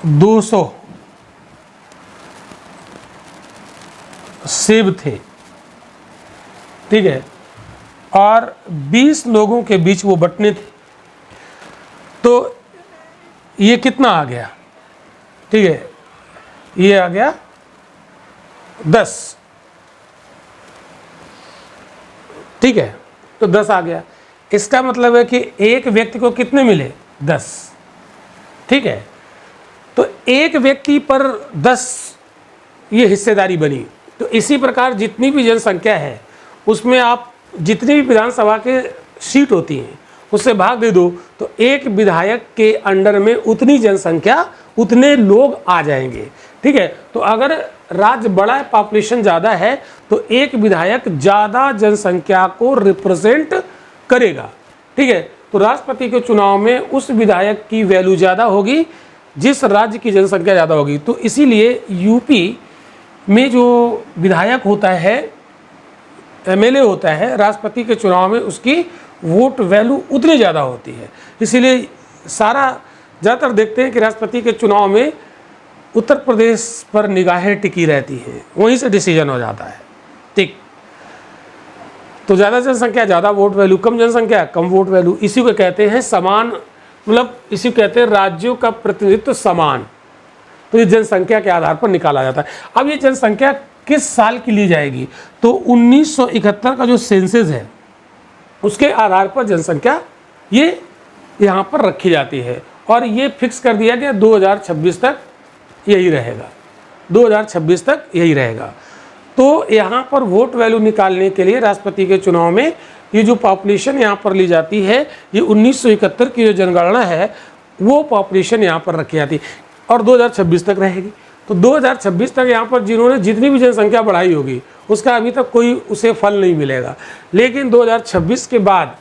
200 सेब थे, ठीक है, और 20 लोगों के बीच वो बंटने थे, तो ये कितना आ गया? ठीक है, ये आ गया 10, ठीक है, तो 10 आ गया। इसका मतलब है कि एक व्यक्ति को कितने मिले? 10, ठीक है। तो एक व्यक्ति पर 10 ये हिस्सेदारी बनी। तो इसी प्रकार जितनी भी जनसंख्या है उसमें आप जितनी भी विधानसभा के सीट होती हैं उससे भाग दे दो, तो एक विधायक के अंडर में उतनी जनसंख्या, उतने लोग आ जाएंगे, ठीक है। तो अगर राज्य बड़ा है, पॉपुलेशन ज़्यादा है, तो एक विधायक ज़्यादा जनसंख्या को रिप्रेजेंट करेगा, ठीक है। तो राष्ट्रपति के चुनाव में उस विधायक की वैल्यू ज़्यादा होगी जिस राज्य की जनसंख्या ज़्यादा होगी। तो इसीलिए यूपी में जो विधायक होता है, एमएलए होता है, राष्ट्रपति के चुनाव में उसकी वोट वैल्यू उतनी ज़्यादा होती है। इसीलिए ज़्यादातर देखते हैं कि राष्ट्रपति के चुनाव में उत्तर प्रदेश पर निगाहें टिकी रहती हैं, वहीं से डिसीजन हो जाता है, ठीक। तो ज़्यादा जनसंख्या ज़्यादा वोट वैल्यू, कम जनसंख्या कम वोट वैल्यू। इसी को कहते हैं समान, मतलब इसी को कहते हैं राज्यों का प्रतिनिधित्व समान। तो ये जनसंख्या के आधार पर निकाला जाता है। अब ये जनसंख्या किस साल की ली जाएगी? तो 1971 का जो सेंसस है उसके आधार पर जनसंख्या ये यहाँ पर रखी जाती है, और ये फिक्स कर दिया गया 2026 तक यही रहेगा, 2026 तक यही रहेगा। तो यहाँ पर वोट वैल्यू निकालने के लिए राष्ट्रपति के चुनाव में ये जो पॉपुलेशन यहाँ पर ली जाती है, ये 1971 की जो जनगणना है वो पॉपुलेशन यहाँ पर रखी जाती है, और 2026 तक रहेगी। तो 2026 तक यहाँ पर जिन्होंने जितनी भी जनसंख्या बढ़ाई होगी उसका अभी तक कोई उसे फल नहीं मिलेगा। लेकिन 2026 के बाद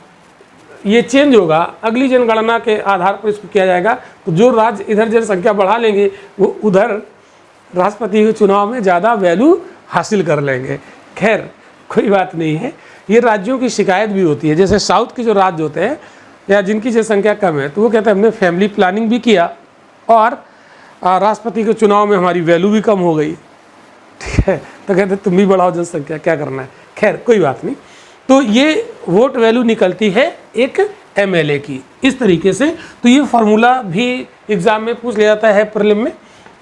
ये चेंज होगा, अगली जनगणना के आधार पर इसको किया जाएगा। तो जो राज्य इधर जनसंख्या बढ़ा लेंगे वो उधर राष्ट्रपति के चुनाव में ज़्यादा वैल्यू हासिल कर लेंगे। खैर कोई बात नहीं है, ये राज्यों की शिकायत भी होती है। जैसे साउथ के जो राज्य होते हैं या जिनकी जनसंख्या कम है, तो वो कहते हैं हमने फैमिली प्लानिंग भी किया और राष्ट्रपति के चुनाव में हमारी वैल्यू भी कम हो गई, ठीक है। तो कहते तुम भी बढ़ाओ जनसंख्या, क्या करना है। खैर कोई बात नहीं। तो ये वोट वैल्यू निकलती है एक एमएलए की इस तरीके से। तो ये फार्मूला भी एग्ज़ाम में पूछ लिया जाता है प्रीलिम में,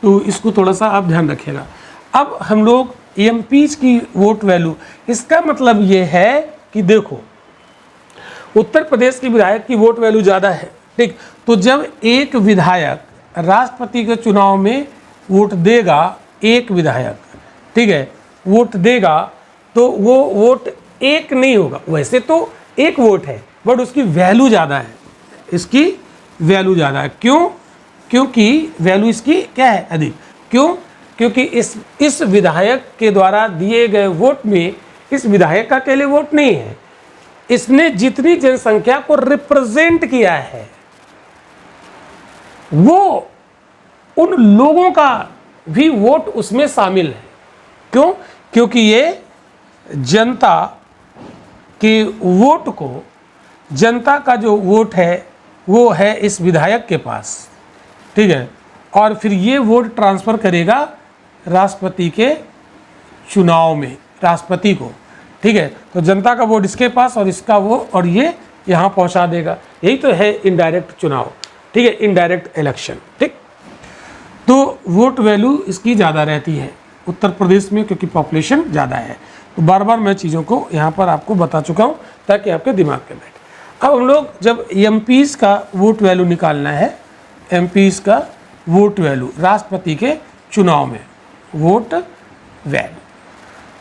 तो इसको थोड़ा सा आप ध्यान रखिएगा। अब हम लोग एमपीज की वोट वैल्यू, इसका मतलब ये है कि देखो उत्तर प्रदेश की विधायक की वोट वैल्यू ज़्यादा है, ठीक। तो जब एक विधायक राष्ट्रपति के चुनाव में वोट देगा, एक विधायक, ठीक है, वोट देगा, तो वो वोट एक नहीं होगा, वैसे तो एक वोट है बट उसकी वैल्यू ज़्यादा है, इसकी वैल्यू ज़्यादा है। क्यों? क्योंकि वैल्यू इसकी क्या है? अधिक। क्यों? क्योंकि इस विधायक के द्वारा दिए गए वोट में इस विधायक का अकेले वोट नहीं है, इसने जितनी जनसंख्या को रिप्रेजेंट किया है वो उन लोगों का भी वोट उसमें शामिल है। क्यों? क्योंकि ये जनता के वोट को, जनता का जो वोट है वो है इस विधायक के पास, ठीक है, और फिर ये वोट ट्रांसफ़र करेगा राष्ट्रपति के चुनाव में, राष्ट्रपति को, ठीक है। तो जनता का वोट इसके पास और इसका वो, और ये यहाँ पहुँचा देगा। यही तो है इनडायरेक्ट चुनाव, ठीक है, इनडायरेक्ट इलेक्शन, ठीक। तो वोट वैल्यू इसकी ज़्यादा रहती है उत्तर प्रदेश में क्योंकि पॉपुलेशन ज़्यादा है। तो बार बार मैं चीज़ों को यहाँ पर आपको बता चुका हूँ ताकि आपके दिमाग में बैठे। अब हम लोग जब एमपीज का वोट वैल्यू निकालना है, एमपीज का वोट वैल्यू राष्ट्रपति के चुनाव में वोट वैल्यू,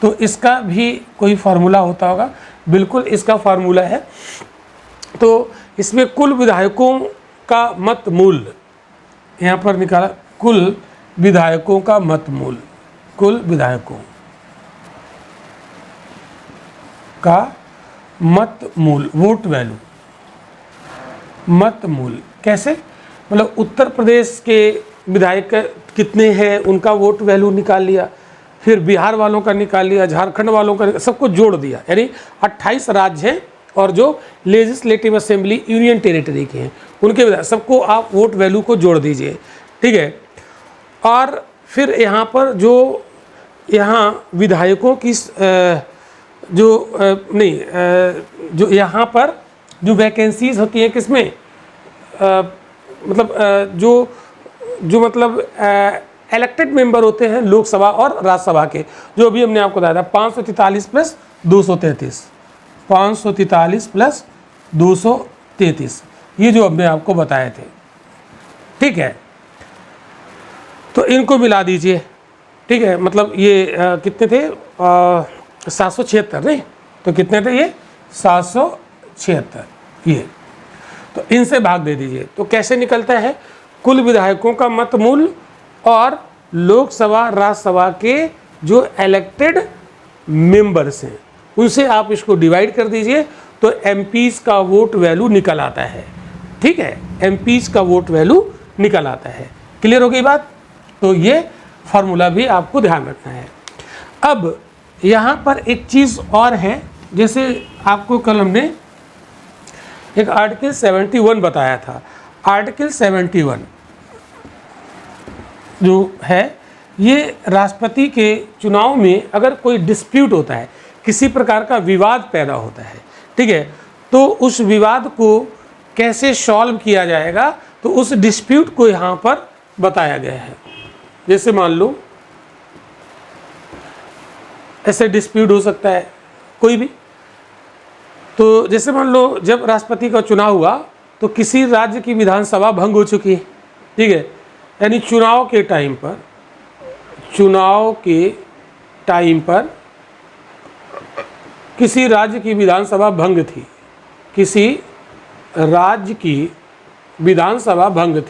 तो इसका भी कोई फार्मूला होता होगा। बिल्कुल इसका फार्मूला है। तो इसमें कुल विधायकों का मत मूल्य यहाँ पर निकाला, कुल विधायकों का मत मूल्य, कुल विधायकों का मत मूल्य, वोट वैल्यू, मत मूल्य कैसे? मतलब उत्तर प्रदेश के विधायक कितने हैं उनका वोट वैल्यू निकाल लिया, फिर बिहार वालों का निकाल लिया, झारखंड वालों का, सबको जोड़ दिया, यानी 28 राज्य हैं और जो लेजिस्लेटिव असेंबली यूनियन टेरिटरी के हैं उनके सबको आप वोट वैल्यू को जोड़ दीजिए, ठीक है। और फिर यहाँ पर जो यहाँ विधायकों की जो यहाँ पर जो वैकेंसीज होती हैं किसमें, मतलब जो मतलब इलेक्टेड मेंबर होते हैं लोकसभा और राज्यसभा के, जो अभी हमने आपको बताया था 543 प्लस 233, 543 प्लस 233, ये जो हमने आपको बताए थे, ठीक है। तो इनको मिला दीजिए, ठीक है, मतलब ये कितने थे, 776 नहीं, तो कितने थे ये 776, ये तो इनसे भाग दे दीजिए। तो कैसे निकलता है, कुल विधायकों का मत मूल और लोकसभा राज्यसभा के जो इलेक्टेड मेंबर्स हैं उनसे आप इसको डिवाइड कर दीजिए, तो एमपीज का वोट वैल्यू निकल आता है, ठीक है, एमपीज का वोट वैल्यू निकल आता है। क्लियर हो गई बात। तो ये फार्मूला भी आपको ध्यान रखना है। अब यहाँ पर एक चीज़ और है, जैसे आपको कल हमने एक आर्टिकल 71 बताया था। आर्टिकल 71 जो है, ये राष्ट्रपति के चुनाव में अगर कोई डिस्प्यूट होता है, किसी प्रकार का विवाद पैदा होता है, ठीक है, तो उस विवाद को कैसे सॉल्व किया जाएगा, तो उस डिस्प्यूट को यहाँ पर बताया गया है। जैसे मान लो ऐसे डिस्प्यूट हो सकता है कोई भी, तो जैसे मान लो जब राष्ट्रपति का चुनाव हुआ तो किसी राज्य की विधानसभा भंग हो चुकी है, ठीक है, यानी चुनाव के टाइम पर किसी राज्य की विधानसभा भंग थी, किसी राज्य की विधानसभा भंग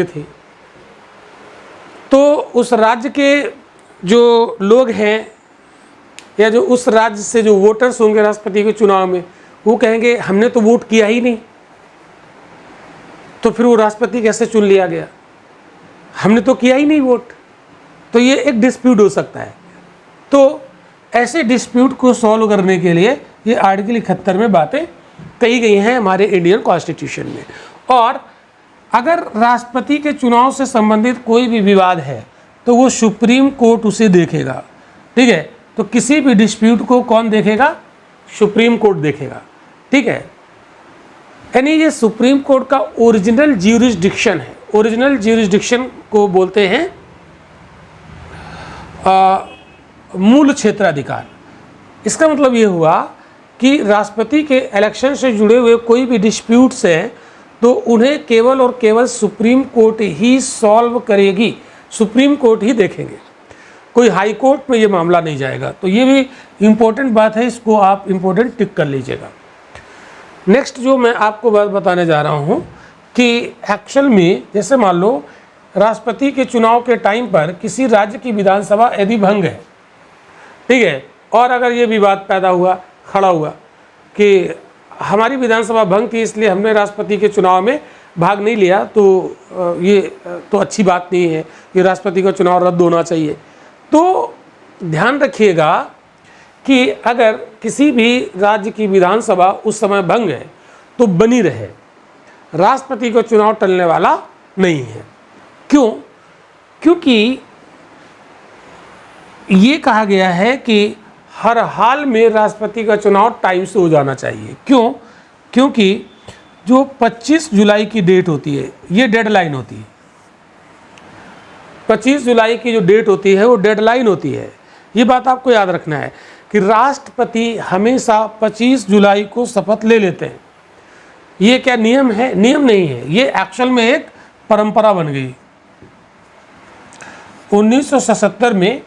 थी, तो उस राज्य के जो लोग हैं या जो उस राज्य से जो वोटर्स होंगे राष्ट्रपति के चुनाव में, वो कहेंगे हमने तो वोट किया ही नहीं, तो फिर वो राष्ट्रपति कैसे चुन लिया गया, हमने तो किया ही नहीं वोट। तो ये एक डिस्प्यूट हो सकता है। तो ऐसे डिस्प्यूट को सॉल्व करने के लिए ये आर्टिकल 71 में बातें कही गई हैं हमारे इंडियन कॉन्स्टिट्यूशन में। और अगर राष्ट्रपति के चुनाव से संबंधित कोई भी विवाद है तो वो सुप्रीम कोर्ट उसे देखेगा, ठीक है। तो किसी भी डिस्प्यूट को कौन देखेगा, सुप्रीम कोर्ट देखेगा, ठीक है। यानी ये सुप्रीम कोर्ट का ओरिजिनल ज्यूरिसडिक्शन है। ओरिजिनल ज्यूरिसडिक्शन को बोलते हैं मूल क्षेत्राधिकार। इसका मतलब ये हुआ कि राष्ट्रपति के इलेक्शन से जुड़े हुए कोई भी डिस्प्यूट्स हैं तो उन्हें केवल और केवल सुप्रीम कोर्ट ही सॉल्व करेगी, सुप्रीम कोर्ट ही देखेंगे, कोई हाई कोर्ट में ये मामला नहीं जाएगा। तो ये भी इम्पोर्टेंट बात है, इसको आप इम्पोर्टेंट टिक कर लीजिएगा। नेक्स्ट जो मैं आपको बात बताने जा रहा हूँ कि एक्चुअल में जैसे मान लो राष्ट्रपति के चुनाव के टाइम पर किसी राज्य की विधानसभा यदि भंग है, ठीक है, और अगर ये विवाद पैदा हुआ, खड़ा हुआ कि हमारी विधानसभा भंग थी इसलिए हमने राष्ट्रपति के चुनाव में भाग नहीं लिया, तो ये तो अच्छी बात नहीं है कि राष्ट्रपति का चुनाव रद्द होना चाहिए। तो ध्यान रखिएगा कि अगर किसी भी राज्य की विधानसभा उस समय भंग है तो बनी रहे, राष्ट्रपति का चुनाव टलने वाला नहीं है। क्यों? क्योंकि ये कहा गया है कि हर हाल में राष्ट्रपति का चुनाव टाइम से हो जाना चाहिए। क्यों? क्योंकि जो 25 जुलाई की डेट होती है ये डेडलाइन होती है। 25 जुलाई की जो डेट होती है वो डेडलाइन होती है। ये बात आपको याद रखना है कि राष्ट्रपति हमेशा 25 जुलाई को शपथ ले लेते हैं। ये क्या नियम है? नियम नहीं है, ये एक्चुअल में एक परंपरा बन गई। 1977 में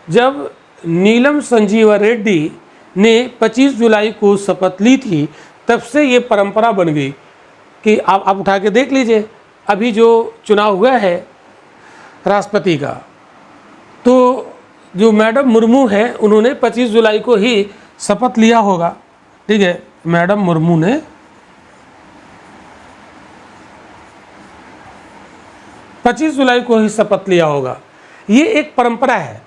जब नीलम संजीवा रेड्डी ने 25 जुलाई को शपथ ली थी, तब से ये परंपरा बन गई कि आप उठा के देख लीजिए, अभी जो चुनाव हुआ है राष्ट्रपति का, तो जो मैडम मुर्मू है उन्होंने 25 जुलाई को ही शपथ लिया होगा, ठीक है। मैडम मुर्मू ने 25 जुलाई को ही शपथ लिया होगा। ये एक परंपरा है।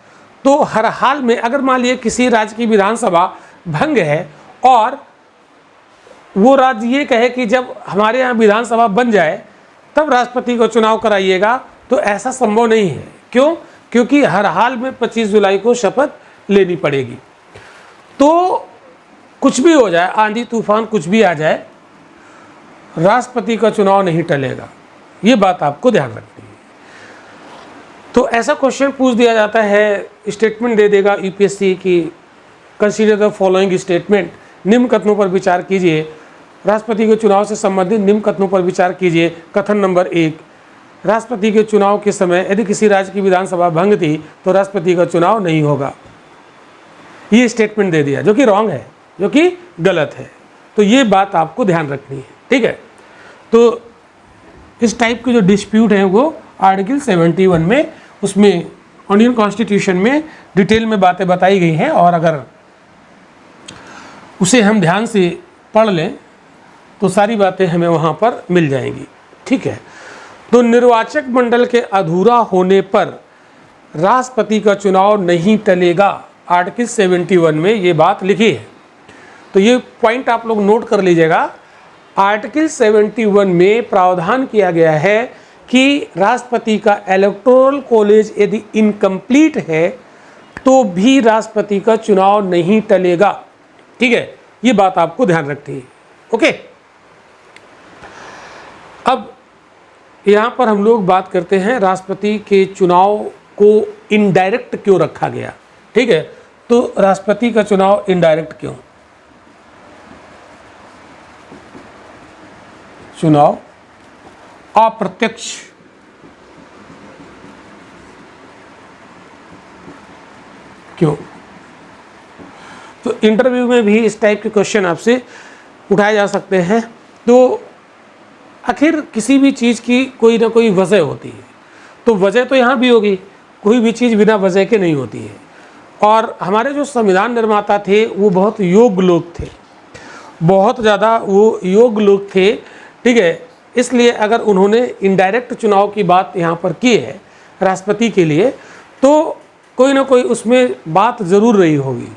तो हर हाल में अगर मान लीजिए किसी राज्य की विधानसभा भंग है और वो राज्य ये कहे कि जब हमारे यहाँ विधानसभा बन जाए तब राष्ट्रपति को चुनाव कराइएगा, तो ऐसा संभव नहीं है। क्यों? क्योंकि हर हाल में 25 जुलाई को शपथ लेनी पड़ेगी। तो कुछ भी हो जाए, आंधी तूफान कुछ भी आ जाए, राष्ट्रपति का चुनाव नहीं टलेगा। ये बात आपको ध्यान रखनी है। तो ऐसा क्वेश्चन पूछ दिया जाता है, स्टेटमेंट दे देगा यूपीएससी की, कंसीडर द फॉलोइंग स्टेटमेंट, निम्न कथनों पर विचार कीजिए। राष्ट्रपति के चुनाव से संबंधित निम्न कथनों पर विचार कीजिए। कथन नंबर 1, राष्ट्रपति के चुनाव के समय यदि किसी राज्य की विधानसभा भंग थी तो राष्ट्रपति का चुनाव नहीं होगा। ये स्टेटमेंट दे दिया, जो कि रॉन्ग है, जो कि गलत है। तो ये बात आपको ध्यान रखनी है, ठीक है। तो इस टाइप के जो डिस्प्यूट हैं वो आर्टिकल 71 में, उसमें इंडियन कॉन्स्टिट्यूशन में डिटेल में बातें बताई गई हैं, और अगर उसे हम ध्यान से पढ़ लें तो सारी बातें हमें वहाँ पर मिल जाएंगी, ठीक है। तो निर्वाचक मंडल के अधूरा होने पर राष्ट्रपति का चुनाव नहीं टलेगा, आर्टिकल 71 में ये बात लिखी है। तो ये पॉइंट आप लोग नोट कर लीजिएगा। आर्टिकल 71 में प्रावधान किया गया है कि राष्ट्रपति का इलेक्टोरल कॉलेज यदि इनकम्प्लीट है तो भी राष्ट्रपति का चुनाव नहीं टलेगा, ठीक है। ये बात आपको ध्यान रखनी है, ओके। अब यहाँ पर हम लोग बात करते हैं राष्ट्रपति के चुनाव को इनडायरेक्ट क्यों रखा गया, ठीक है। तो राष्ट्रपति का चुनाव इनडायरेक्ट क्यों? चुनाव अप्रत्यक्ष क्यों? तो इंटरव्यू में भी इस टाइप के क्वेश्चन आपसे उठाए जा सकते हैं। तो आखिर किसी भी चीज़ की कोई ना कोई वजह होती है, तो वजह तो यहाँ भी होगी, कोई भी चीज़ बिना वजह के नहीं होती है। और हमारे जो संविधान निर्माता थे वो बहुत योग्य लोग थे, बहुत ज़्यादा वो योग्य लोग थे, ठीक है। इसलिए अगर उन्होंने इनडायरेक्ट चुनाव की बात यहाँ पर की है राष्ट्रपति के लिए, तो कोई ना कोई उसमें बात ज़रूर रही होगी,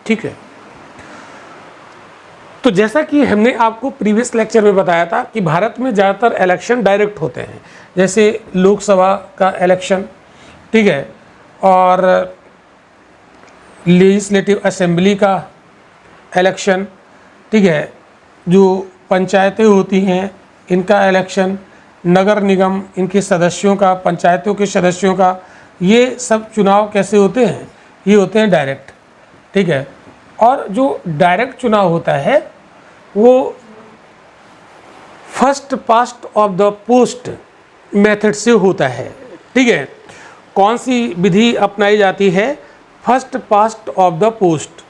ठीक है। तो जैसा कि हमने आपको प्रीवियस लेक्चर में बताया था कि भारत में ज़्यादातर इलेक्शन डायरेक्ट होते हैं, जैसे लोकसभा का इलेक्शन, ठीक है, और लेजिस्लेटिव असेंबली का इलेक्शन, ठीक है, जो पंचायतें होती हैं इनका इलेक्शन, नगर निगम इनके सदस्यों का, पंचायतों के सदस्यों का, ये सब चुनाव कैसे होते हैं? ये होते हैं डायरेक्ट, ठीक है। और जो डायरेक्ट चुनाव होता है वो first past of the post method से होता है, ठीक है। कौन सी विधि अपनाई जाती है? First past of the post.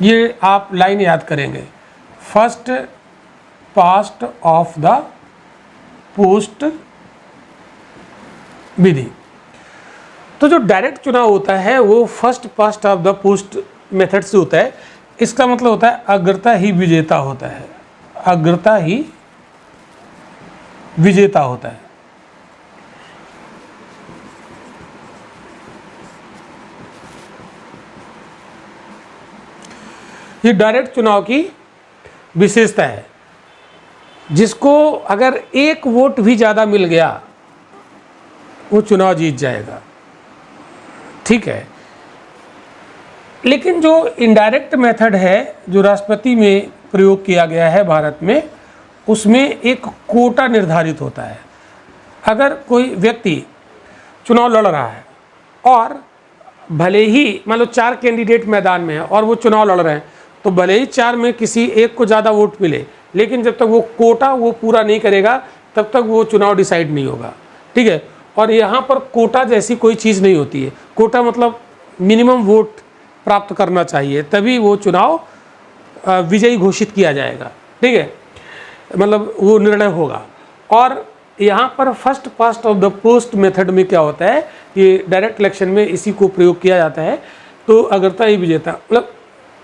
ये आप लाइन याद करेंगे, first past of the post विधि। तो जो डायरेक्ट चुनाव होता है वो first past of the post method से होता है। इसका मतलब होता है अग्रता ही विजेता होता है, अग्रता ही विजेता होता है। ये डायरेक्ट चुनाव की विशेषता है, जिसको अगर एक वोट भी ज़्यादा मिल गया वो चुनाव जीत जाएगा, ठीक है। लेकिन जो इनडायरेक्ट मेथड है जो राष्ट्रपति में प्रयोग किया गया है भारत में, उसमें एक कोटा निर्धारित होता है। अगर कोई व्यक्ति चुनाव लड़ रहा है और भले ही मान लो 4 कैंडिडेट मैदान में है और वो चुनाव लड़ रहे हैं, तो भले ही 4 में किसी एक को ज़्यादा वोट मिले, लेकिन जब तक वो कोटा वो पूरा नहीं करेगा तब तक वो चुनाव डिसाइड नहीं होगा, ठीक है। और यहाँ पर कोटा जैसी कोई चीज़ नहीं होती है। कोटा मतलब मिनिमम वोट प्राप्त करना चाहिए, तभी वो चुनाव विजयी घोषित किया जाएगा, ठीक है, मतलब वो निर्णय होगा। और यहाँ पर first past of the post method में क्या होता है, ये डायरेक्ट इलेक्शन में इसी को प्रयोग किया जाता है। तो अग्रता ही विजेता, मतलब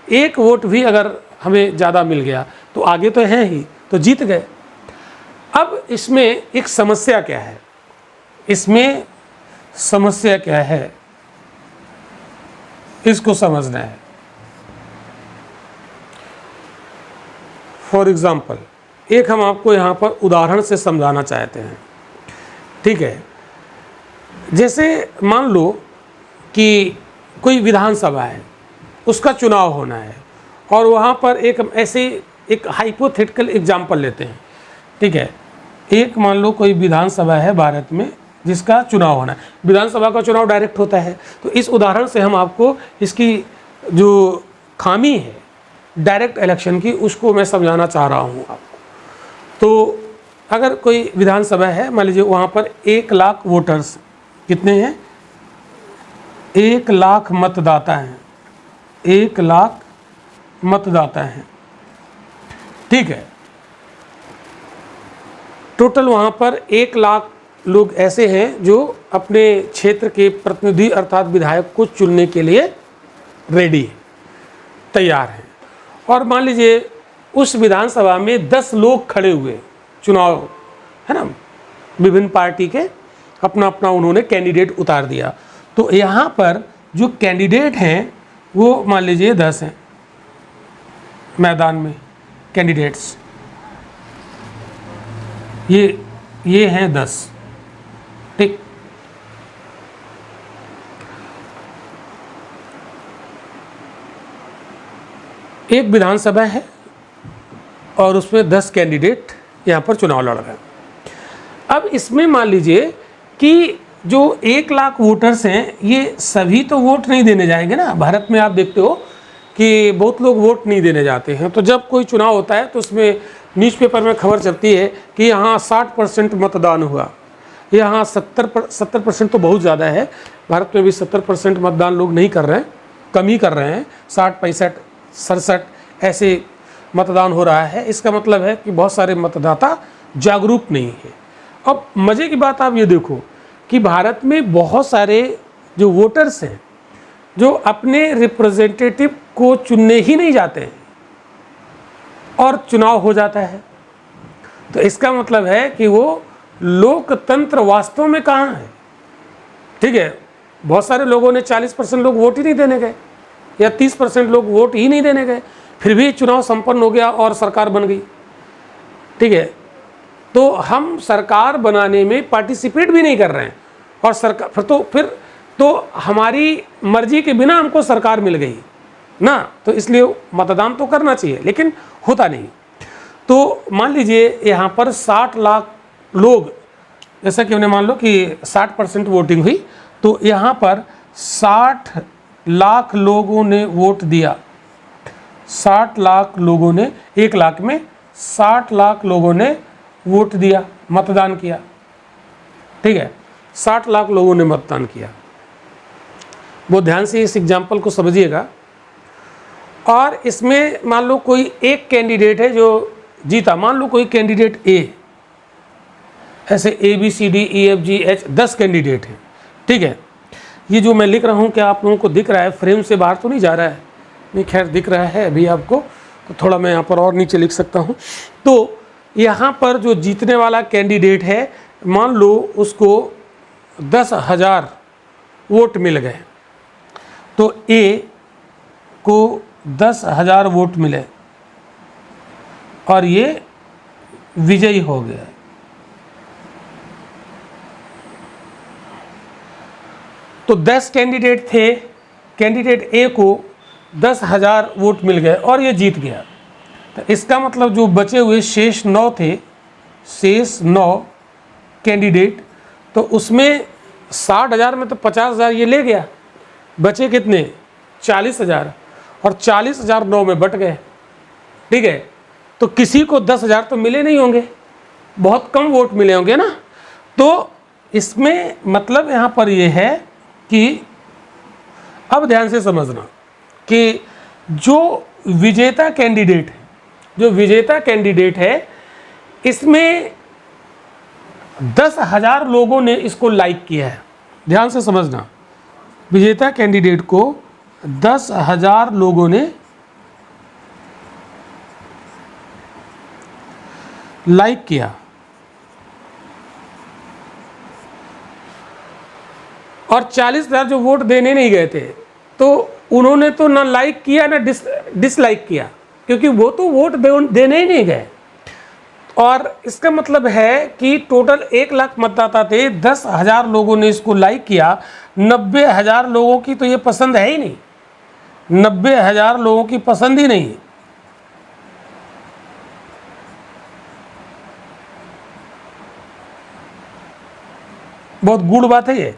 एक वोट भी अगर हमें ज़्यादा मिल गया तो आगे तो है ही, तो जीत गए। अब इसमें एक समस्या क्या है, इसमें समस्या क्या है, इसको समझना है। फॉर एग्जाम्पल, एक हम आपको यहाँ पर उदाहरण से समझाना चाहते हैं, ठीक है। जैसे मान लो कि कोई विधानसभा है, उसका चुनाव होना है, और वहाँ पर एक हाइपोथेटिकल एग्जाम्पल लेते हैं, ठीक है। एक मान लो कोई विधानसभा है भारत में जिसका चुनाव होना है, विधानसभा का चुनाव डायरेक्ट होता है। तो इस उदाहरण से हम आपको इसकी जो खामी है डायरेक्ट इलेक्शन की, उसको मैं समझाना चाह रहा हूँ आपको। तो अगर कोई विधानसभा है, मान लीजिए वहाँ पर 1 लाख वोटर्स, कितने हैं, 1 लाख मतदाता हैं, 1 लाख मतदाता हैं, ठीक है। टोटल वहाँ पर 1 लाख लोग ऐसे हैं जो अपने क्षेत्र के प्रतिनिधि अर्थात विधायक को चुनने के लिए रेडी है, तैयार हैं। और मान लीजिए उस विधानसभा में 10 लोग खड़े हुए, चुनाव है ना, विभिन्न पार्टी के अपना अपना उन्होंने कैंडिडेट उतार दिया। तो यहाँ पर जो कैंडिडेट हैं वो मान लीजिए 10 हैं मैदान में कैंडिडेट्स, ये हैं 10, ठीक। एक विधानसभा है और उसमें 10 कैंडिडेट यहाँ पर चुनाव लड़ रहे हैं। अब इसमें मान लीजिए कि जो 1 लाख वोटर्स हैं, ये सभी तो वोट नहीं देने जाएंगे ना। भारत में आप देखते हो कि बहुत लोग वोट नहीं देने जाते हैं। तो जब कोई चुनाव होता है तो उसमें न्यूज़पेपर में खबर छपती है कि यहाँ 60% मतदान हुआ, यहाँ 70% तो बहुत ज़्यादा है। भारत में भी 70% मतदान लोग नहीं कर रहे हैं, कम ही कर रहे हैं, 60, 65, 67 ऐसे मतदान हो रहा है। इसका मतलब है कि बहुत सारे मतदाता जागरूक नहीं है। अब मज़े की बात आप ये देखो कि भारत में बहुत सारे जो वोटर्स हैं जो अपने रिप्रेजेंटेटिव को चुनने ही नहीं जाते हैं और चुनाव हो जाता है। तो इसका मतलब है कि वो लोकतंत्र वास्तव में कहाँ है, ठीक है। बहुत सारे लोगों ने 40% लोग वोट ही नहीं देने गए, या 30% लोग वोट ही नहीं देने गए, फिर भी चुनाव संपन्न हो गया और सरकार बन गई, ठीक है। तो हम सरकार बनाने में पार्टिसिपेट भी नहीं कर रहे हैं, और सरकार फिर तो हमारी मर्जी के बिना हमको सरकार मिल गई ना, तो इसलिए मतदान तो करना चाहिए, लेकिन होता नहीं। तो मान लीजिए यहाँ पर 60 लाख लोग, जैसा कि हमने मान लो कि 60% वोटिंग हुई, तो यहाँ पर 60 लाख लोगों ने वोट दिया। 60 लाख लोगों ने, 1 लाख में 60 लाख लोगों ने वोट दिया, मतदान किया, ठीक है। 60 लाख लोगों ने मतदान किया। बहुत ध्यान से इस एग्जाम्पल को समझिएगा। और इसमें मान लो कोई एक कैंडिडेट है जो जीता, मान लो कोई कैंडिडेट ए, ऐसे ABCDEFGH 10 कैंडिडेट हैं, ठीक है। ये जो मैं लिख रहा हूँ क्या आप लोगों को दिख रहा है? फ्रेम से बाहर तो नहीं जा रहा है? नहीं, खैर दिख रहा है अभी आपको, तो थोड़ा मैं यहाँ पर और नीचे लिख सकता हूँ। तो यहाँ पर जो जीतने वाला कैंडिडेट है, मान लो उसको 10,000 वोट मिल गए, तो ए को 10,000 वोट मिले और ये विजयी हो गया। तो 10 कैंडिडेट थे, कैंडिडेट ए को 10,000 वोट मिल गए और ये जीत गया। तो इसका मतलब जो बचे हुए शेष 9 थे, शेष 9 कैंडिडेट, तो उसमें 60,000 में तो 50,000 ये ले गया, बचे कितने? 40,000, और 40,000 9 में बट गए, ठीक है। तो किसी को 10,000 तो मिले नहीं होंगे, बहुत कम वोट मिले होंगे ना। तो इसमें मतलब यहाँ पर ये है कि अब ध्यान से समझना कि जो विजेता कैंडिडेट है, इसमें 10,000 लोगों ने इसको लाइक किया है। ध्यान से समझना, विजेता कैंडिडेट को 10,000 लोगों ने लाइक किया, और 40,000 जो वोट देने नहीं गए थे, तो उन्होंने तो ना लाइक किया ना डिसलाइक किया, क्योंकि वो तो वोट देने ही नहीं गए। और इसका मतलब है कि टोटल 1 लाख मतदाता थे, 10,000 लोगों ने इसको लाइक किया, 90,000 लोगों की तो ये पसंद है ही नहीं, 90,000 लोगों की पसंद ही नहीं है। बहुत गूढ़ बात है ये।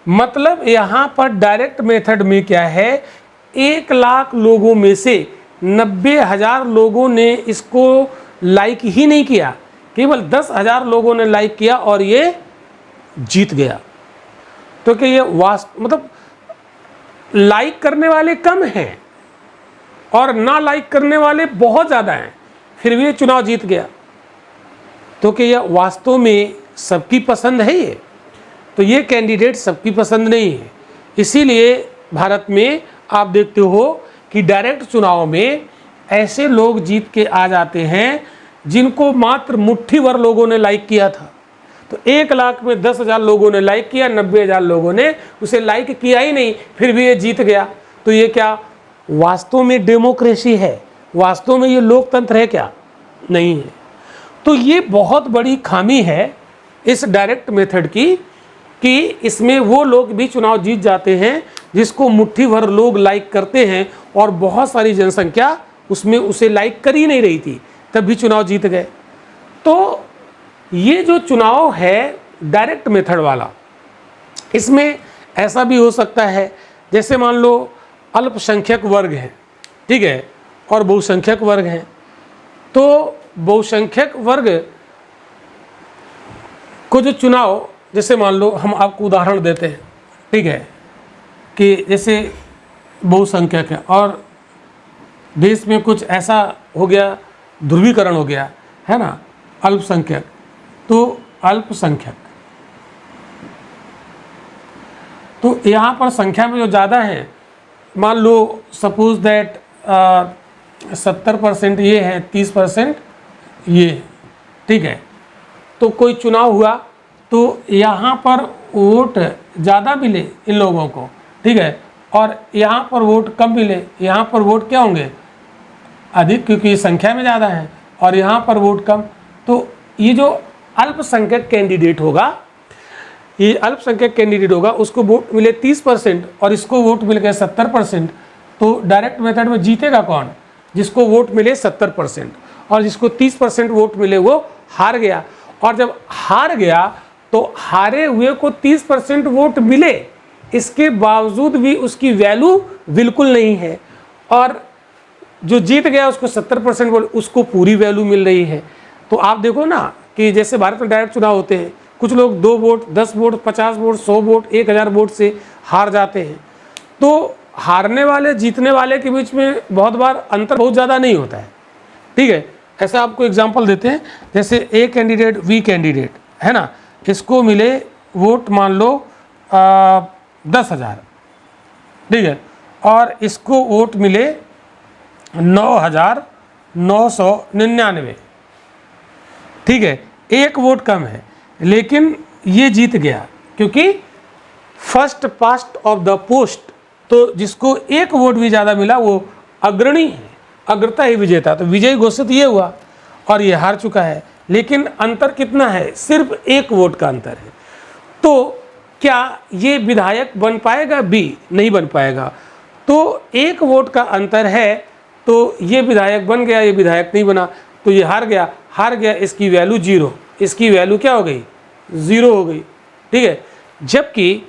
मतलब यहाँ पर डायरेक्ट मेथड में क्या है, 1 लाख लोगों में से 90,000 लोगों ने इसको लाइक ही नहीं किया, केवल 10,000 लोगों ने लाइक किया और ये जीत गया। तो कि ये मतलब लाइक करने वाले कम हैं और ना लाइक करने वाले बहुत ज़्यादा हैं, फिर भी ये चुनाव जीत गया। तो कि यह वास्तव में सबकी पसंद है ये, तो ये कैंडिडेट सबकी पसंद नहीं है। इसीलिए भारत में आप देखते हो कि डायरेक्ट चुनाव में ऐसे लोग जीत के आ जाते हैं जिनको मात्र मुट्ठी भर लोगों ने लाइक किया था। तो 1 लाख में 10,000 लोगों ने लाइक किया, 90,000 लोगों ने उसे लाइक किया ही नहीं, फिर भी ये जीत गया। तो ये क्या वास्तव में डेमोक्रेसी है? वास्तव में ये लोकतंत्र है क्या? नहीं है। तो ये बहुत बड़ी खामी है इस डायरेक्ट मेथड की, कि इसमें वो लोग भी चुनाव जीत जाते हैं जिसको मुट्ठी भर लोग लाइक करते हैं और बहुत सारी जनसंख्या उसमें उसे लाइक कर ही नहीं रही थी, तब भी चुनाव जीत गए। तो ये जो चुनाव है डायरेक्ट मेथड वाला, इसमें ऐसा भी हो सकता है जैसे मान लो अल्पसंख्यक वर्ग है, ठीक है, और बहुसंख्यक वर्ग हैं। तो बहुसंख्यक वर्ग को जो चुनाव, जैसे मान लो हम आपको उदाहरण देते हैं, ठीक है, कि जैसे बहुसंख्यक है और देश में कुछ ऐसा हो गया, ध्रुवीकरण हो गया है ना, अल्पसंख्यक, तो अल्पसंख्यक, तो यहाँ पर संख्या में जो ज़्यादा है, मान लो सपोज दैट 70% ये है, 30% ये, ठीक है। तो कोई चुनाव हुआ तो यहाँ पर वोट ज़्यादा मिले इन लोगों को, ठीक है, और यहाँ पर वोट कम मिले, यहाँ पर वोट क्या होंगे अधिक, क्योंकि संख्या में ज़्यादा है, और यहाँ पर वोट कम। तो ये जो अल्पसंख्यक कैंडिडेट होगा, ये अल्पसंख्यक कैंडिडेट होगा, उसको वोट मिले 30% और इसको वोट मिल गए 70%, तो डायरेक्ट मेथड में जीतेगा कौन? जिसको वोट मिले 70% और जिसको 30% वोट मिले वो हार गया। और जब हार गया तो हारे हुए को 30% वोट मिले, इसके बावजूद भी उसकी वैल्यू बिल्कुल नहीं है, और जो जीत गया उसको 70% वोट, उसको पूरी वैल्यू मिल रही है। तो आप देखो ना कि जैसे भारत में डायरेक्ट चुनाव होते हैं, कुछ लोग 2 vote, 10 vote, 50 vote, 100 vote, 1000 vote से हार जाते हैं। तो हारने वाले जीतने वाले के बीच में बहुत बार अंतर बहुत ज़्यादा नहीं होता है, ठीक है। ऐसा आपको एग्जांपल देते हैं, जैसे ए कैंडिडेट बी कैंडिडेट है ना, इसको मिले वोट मान लो 10,000, ठीक है, और इसको वोट मिले 9,999, ठीक है, 1 वोट कम है, लेकिन ये जीत गया क्योंकि first past of the post. तो जिसको 1 वोट भी ज़्यादा मिला वो अग्रणी है, अग्रता ही विजेता, तो विजयी घोषित ये हुआ और ये हार चुका है। लेकिन अंतर कितना है? सिर्फ 1 वोट का अंतर है। तो क्या ये विधायक बन पाएगा? बी नहीं बन पाएगा। तो 1 वोट का अंतर है, तो ये विधायक बन गया, ये विधायक नहीं बना, तो ये हार गया। इसकी वैल्यू 0, इसकी वैल्यू क्या हो गई? 0 हो गई, ठीक है। जबकि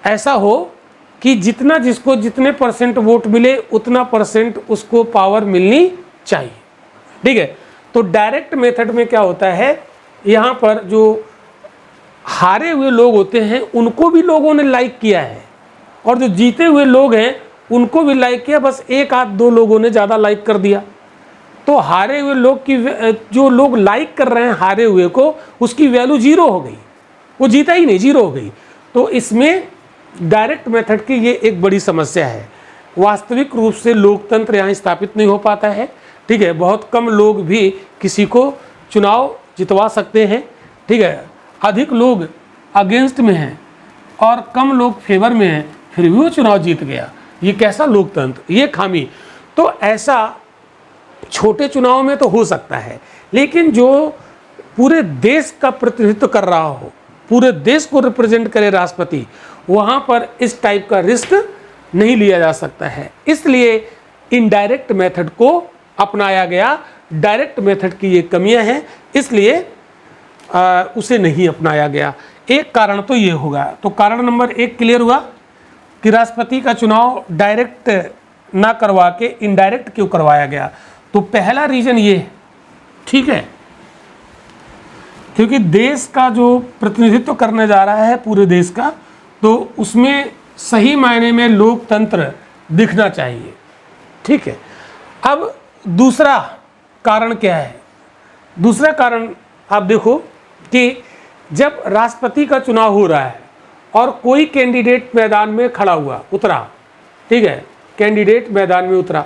ऐसा हो कि जितना जिसको जितने % वोट मिले उतना % उसको पावर मिलनी चाहिए, ठीक है। तो डायरेक्ट मेथड में क्या होता है, यहाँ पर जो हारे हुए लोग होते हैं उनको भी लोगों ने लाइक किया है, और जो जीते हुए लोग हैं उनको भी लाइक किया, बस 1 आध 2 लोगों ने ज़्यादा लाइक कर दिया। तो हारे हुए लोग की, जो लोग लाइक कर रहे हैं हारे हुए को, उसकी वैल्यू 0 हो गई, वो जीता ही नहीं, 0 हो गई। तो इसमें डायरेक्ट मेथड की ये एक बड़ी समस्या है। वास्तविक रूप से लोकतंत्र यहाँ स्थापित नहीं हो पाता है, ठीक है। बहुत कम लोग भी किसी को चुनाव जितवा सकते हैं, ठीक है। अधिक लोग अगेंस्ट में हैं और कम लोग फेवर में हैं, फिर भी वो चुनाव जीत गया। ये कैसा लोकतंत्र, ये खामी। तो ऐसा छोटे चुनाव में तो हो सकता है, लेकिन जो पूरे देश का प्रतिनिधित्व कर रहा हो, पूरे देश को रिप्रेजेंट करे राष्ट्रपति, वहाँ पर इस टाइप का रिस्क नहीं लिया जा सकता है। इसलिए इनडायरेक्ट मेथड को अपनाया गया। डायरेक्ट मेथड की ये कमियां हैं, इसलिए उसे नहीं अपनाया गया। एक कारण तो ये होगा। तो कारण नंबर 1 क्लियर हुआ कि राष्ट्रपति का चुनाव डायरेक्ट ना करवा के इनडायरेक्ट क्यों करवाया गया। तो पहला रीजन ये है, ठीक है, क्योंकि देश का जो प्रतिनिधित्व करने जा रहा है पूरे देश का, तो उसमें सही मायने में लोकतंत्र दिखना चाहिए, ठीक है। अब दूसरा कारण क्या है? दूसरा कारण आप देखो कि जब राष्ट्रपति का चुनाव हो रहा है और कोई कैंडिडेट मैदान में खड़ा हुआ, उतरा, ठीक है, कैंडिडेट मैदान में उतरा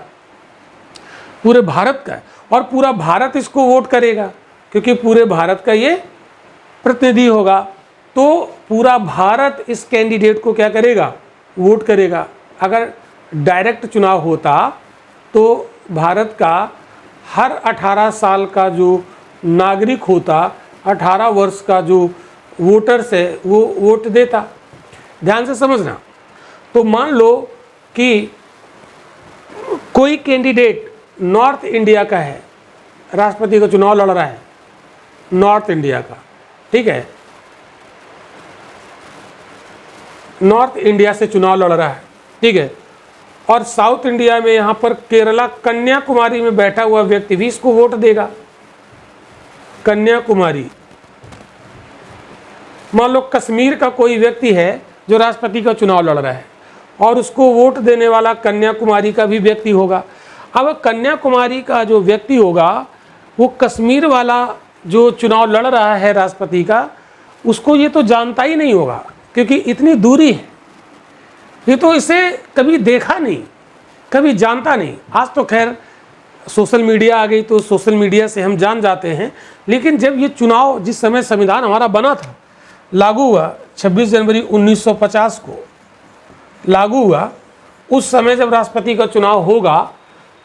पूरे भारत का, और पूरा भारत इसको वोट करेगा क्योंकि पूरे भारत का ये प्रतिनिधि होगा, तो पूरा भारत इस कैंडिडेट को क्या करेगा? वोट करेगा। अगर डायरेक्ट चुनाव होता तो भारत का हर 18 साल का जो नागरिक होता, 18 वर्ष का जो वोटर्स है, वो वोट देता। ध्यान से समझना। तो मान लो कि कोई कैंडिडेट नॉर्थ इंडिया का है, राष्ट्रपति का चुनाव लड़ रहा है नॉर्थ इंडिया का, ठीक है, नॉर्थ इंडिया से चुनाव लड़ रहा है, ठीक है, और साउथ इंडिया में यहाँ पर केरला कन्याकुमारी में बैठा हुआ व्यक्ति भी इसको वोट देगा। कन्याकुमारी, मान लो कश्मीर का कोई व्यक्ति है जो राष्ट्रपति का चुनाव लड़ रहा है और उसको वोट देने वाला कन्याकुमारी का भी व्यक्ति होगा। अब कन्याकुमारी का जो व्यक्ति होगा वो कश्मीर वाला जो चुनाव लड़ रहा है राष्ट्रपति का, उसको ये तो जानता ही नहीं होगा क्योंकि इतनी दूरी है, ये तो इसे कभी देखा नहीं, कभी जानता नहीं। आज तो खैर सोशल मीडिया आ गई तो सोशल मीडिया से हम जान जाते हैं, लेकिन जब ये चुनाव, जिस समय संविधान हमारा बना था, लागू हुआ 26 जनवरी 1950 को लागू हुआ, उस समय जब राष्ट्रपति का चुनाव होगा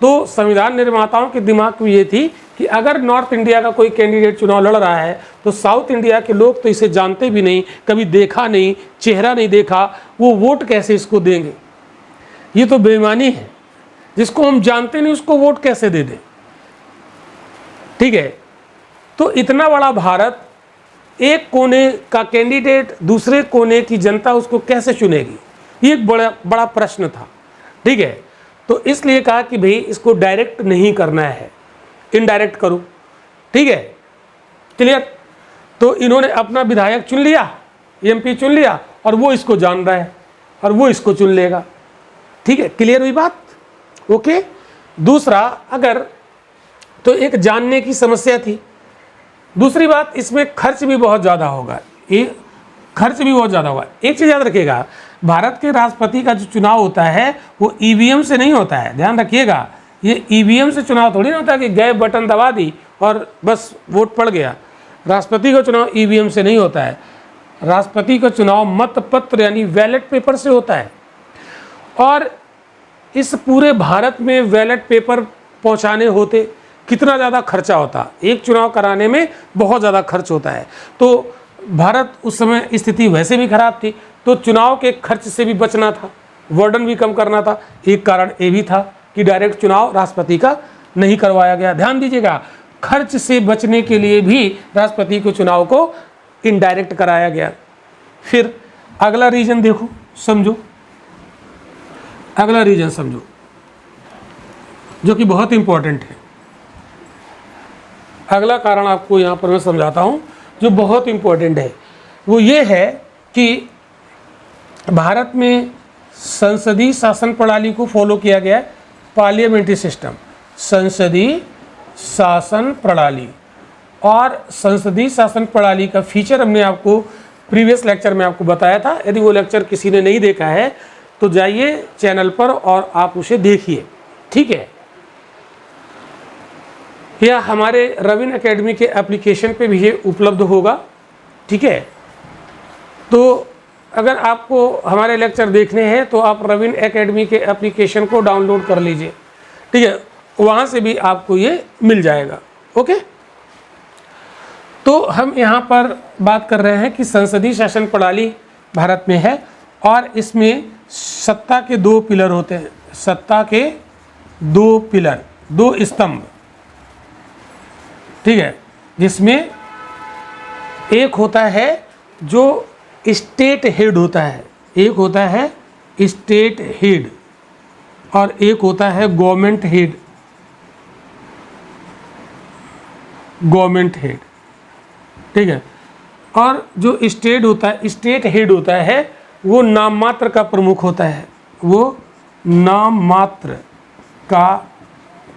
तो संविधान निर्माताओं के दिमाग में ये थी कि अगर नॉर्थ इंडिया का कोई कैंडिडेट चुनाव लड़ रहा है तो साउथ इंडिया के लोग तो इसे जानते भी नहीं, कभी देखा नहीं, चेहरा नहीं देखा, वो वोट कैसे इसको देंगे? ये तो बेईमानी है। जिसको हम जानते नहीं उसको वोट कैसे दे दें? ठीक है। तो इतना बड़ा भारत, एक कोने का कैंडिडेट दूसरे कोने की जनता उसको कैसे चुनेगी? ये एक बड़ा प्रश्न था, ठीक है। तो इसलिए कहा कि भाई इसको डायरेक्ट नहीं करना है, इनडायरेक्ट करो, ठीक है, क्लियर। तो इन्होंने अपना विधायक चुन लिया, एमपी चुन लिया, और वो इसको जान रहा है और वो इसको चुन लेगा, ठीक है, क्लियर हुई बात? ओके। दूसरा, अगर तो एक जानने की समस्या थी। दूसरी बात, इसमें खर्च भी बहुत ज़्यादा होगा, ये खर्च भी बहुत ज़्यादा होगा। एक चीज़ याद रखिएगा, भारत के राष्ट्रपति का जो चुनाव होता है वो ईवीएम से नहीं होता है, ध्यान रखिएगा। ये ईवीएम से चुनाव थोड़ी ना होता है कि गए बटन दबा दी और बस वोट पड़ गया। राष्ट्रपति का चुनाव ईवीएम से नहीं होता है। राष्ट्रपति का चुनाव मतपत्र यानी बैलेट पेपर से होता है, और इस पूरे भारत में बैलेट पेपर पहुंचाने होते कितना ज़्यादा खर्चा होता, एक चुनाव कराने में बहुत ज़्यादा खर्च होता है। तो भारत उस समय स्थिति वैसे भी खराब थी, तो चुनाव के खर्च से भी बचना था, वर्डन भी कम करना था। एक कारण ये भी था कि डायरेक्ट चुनाव राष्ट्रपति का नहीं करवाया गया। ध्यान दीजिएगा, खर्च से बचने के लिए भी राष्ट्रपति के चुनाव को इनडायरेक्ट कराया गया। फिर अगला रीजन देखो, समझो, अगला रीजन समझो जो कि बहुत इंपॉर्टेंट है। अगला कारण आपको यहाँ पर मैं समझाता हूँ जो बहुत इंपॉर्टेंट है। वो ये है कि भारत में संसदीय शासन प्रणाली को फॉलो किया गया है, पार्लियामेंट्री सिस्टम, संसदीय शासन प्रणाली। और संसदीय शासन प्रणाली का फीचर हमने आपको प्रीवियस लेक्चर में आपको बताया था। यदि वो लेक्चर किसी ने नहीं देखा है तो जाइए चैनल पर और आप उसे देखिए, ठीक है। या हमारे रविन एकेडमी के एप्लीकेशन पे भी ये उपलब्ध होगा, ठीक है। तो अगर आपको हमारे लेक्चर देखने हैं तो आप रवीन एकेडमी के एप्लीकेशन को डाउनलोड कर लीजिए, ठीक है, वहाँ से भी आपको ये मिल जाएगा। ओके, तो हम यहाँ पर बात कर रहे हैं कि संसदीय शासन प्रणाली भारत में है और इसमें सत्ता के दो पिलर होते हैं, सत्ता के दो पिलर, दो स्तंभ, ठीक है, जिसमें एक होता है जो स्टेट हेड होता है, एक होता है स्टेट हेड और एक होता है गवर्नमेंट हेड, गवर्नमेंट हेड, ठीक है। और जो स्टेट होता है, स्टेट हेड होता है, वो नाम मात्र का प्रमुख होता है, वो नाम मात्र का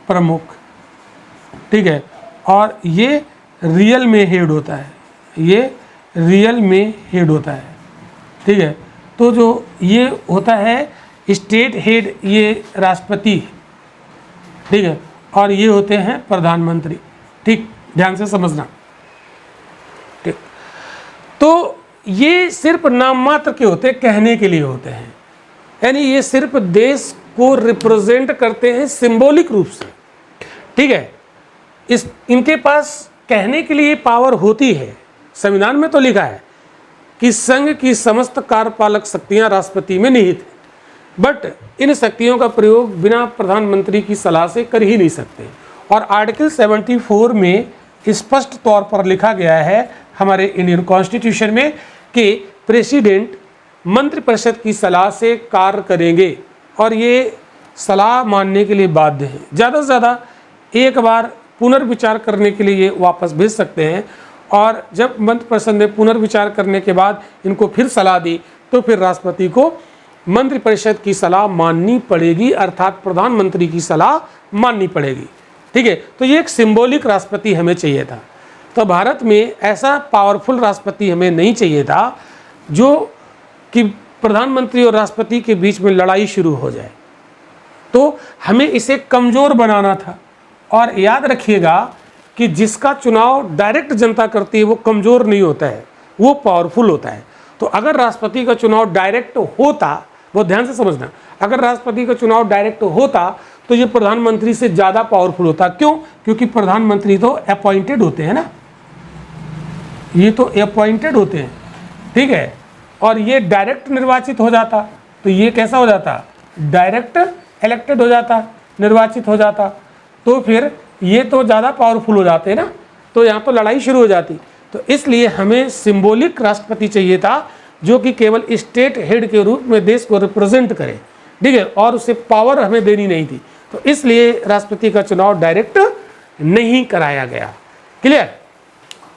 प्रमुख, ठीक है। और ये रियल में हेड होता है, ये रियल में हेड होता है, ठीक है। तो जो ये होता है स्टेट हेड, ये राष्ट्रपति, ठीक है, और ये होते हैं प्रधानमंत्री, ठीक, ध्यान से समझना, ठीक। तो ये सिर्फ नाम मात्र के होते हैं, कहने के लिए होते हैं, यानी ये सिर्फ देश को रिप्रेजेंट करते हैं सिंबॉलिक रूप से, ठीक है। इनके पास कहने के लिए पावर होती है, संविधान में तो लिखा है कि संघ की समस्त कार्यपालक शक्तियां राष्ट्रपति में निहित है, बट इन शक्तियों का प्रयोग बिना प्रधानमंत्री की सलाह से कर ही नहीं सकते। और आर्टिकल 74 में स्पष्ट तौर पर लिखा गया है हमारे इंडियन कॉन्स्टिट्यूशन में कि प्रेसिडेंट मंत्रिपरिषद की सलाह से कार्य करेंगे और ये सलाह मानने के लिए बाध्य हैं। ज़्यादा से ज़्यादा एक बार पुनर्विचार करने के लिए ये वापस भेज सकते हैं, और जब मंत्रिपरिषद ने पुनर्विचार करने के बाद इनको फिर सलाह दी तो फिर राष्ट्रपति को मंत्रिपरिषद की सलाह माननी पड़ेगी, अर्थात प्रधानमंत्री की सलाह माननी पड़ेगी, ठीक है। तो ये एक सिंबॉलिक राष्ट्रपति हमें चाहिए था। तो भारत में ऐसा पावरफुल राष्ट्रपति हमें नहीं चाहिए था जो कि प्रधानमंत्री और राष्ट्रपति के बीच में लड़ाई शुरू हो जाए, तो हमें इसे कमज़ोर बनाना था। और याद रखिएगा कि जिसका चुनाव डायरेक्ट जनता करती है वो कमज़ोर नहीं होता है, वो पावरफुल होता है। तो अगर राष्ट्रपति का चुनाव डायरेक्ट होता, बहुत ध्यान से समझना, अगर राष्ट्रपति का चुनाव डायरेक्ट होता तो ये प्रधानमंत्री से ज़्यादा पावरफुल होता। क्यों? क्योंकि प्रधानमंत्री तो अपॉइंटेड होते हैं ना, ये तो अपॉइंटेड होते हैं, ठीक है। और ये डायरेक्ट निर्वाचित हो जाता तो ये कैसा हो जाता, डायरेक्ट इलेक्टेड हो जाता, निर्वाचित हो जाता, तो फिर ये तो ज़्यादा पावरफुल हो जाते हैं ना, तो यहाँ तो लड़ाई शुरू हो जाती। तो इसलिए हमें सिंबॉलिक राष्ट्रपति चाहिए था जो कि केवल स्टेट हेड के रूप में देश को रिप्रेजेंट करे, ठीक है, और उसे पावर हमें देनी नहीं थी। तो इसलिए राष्ट्रपति का चुनाव डायरेक्ट नहीं कराया गया। क्लियर?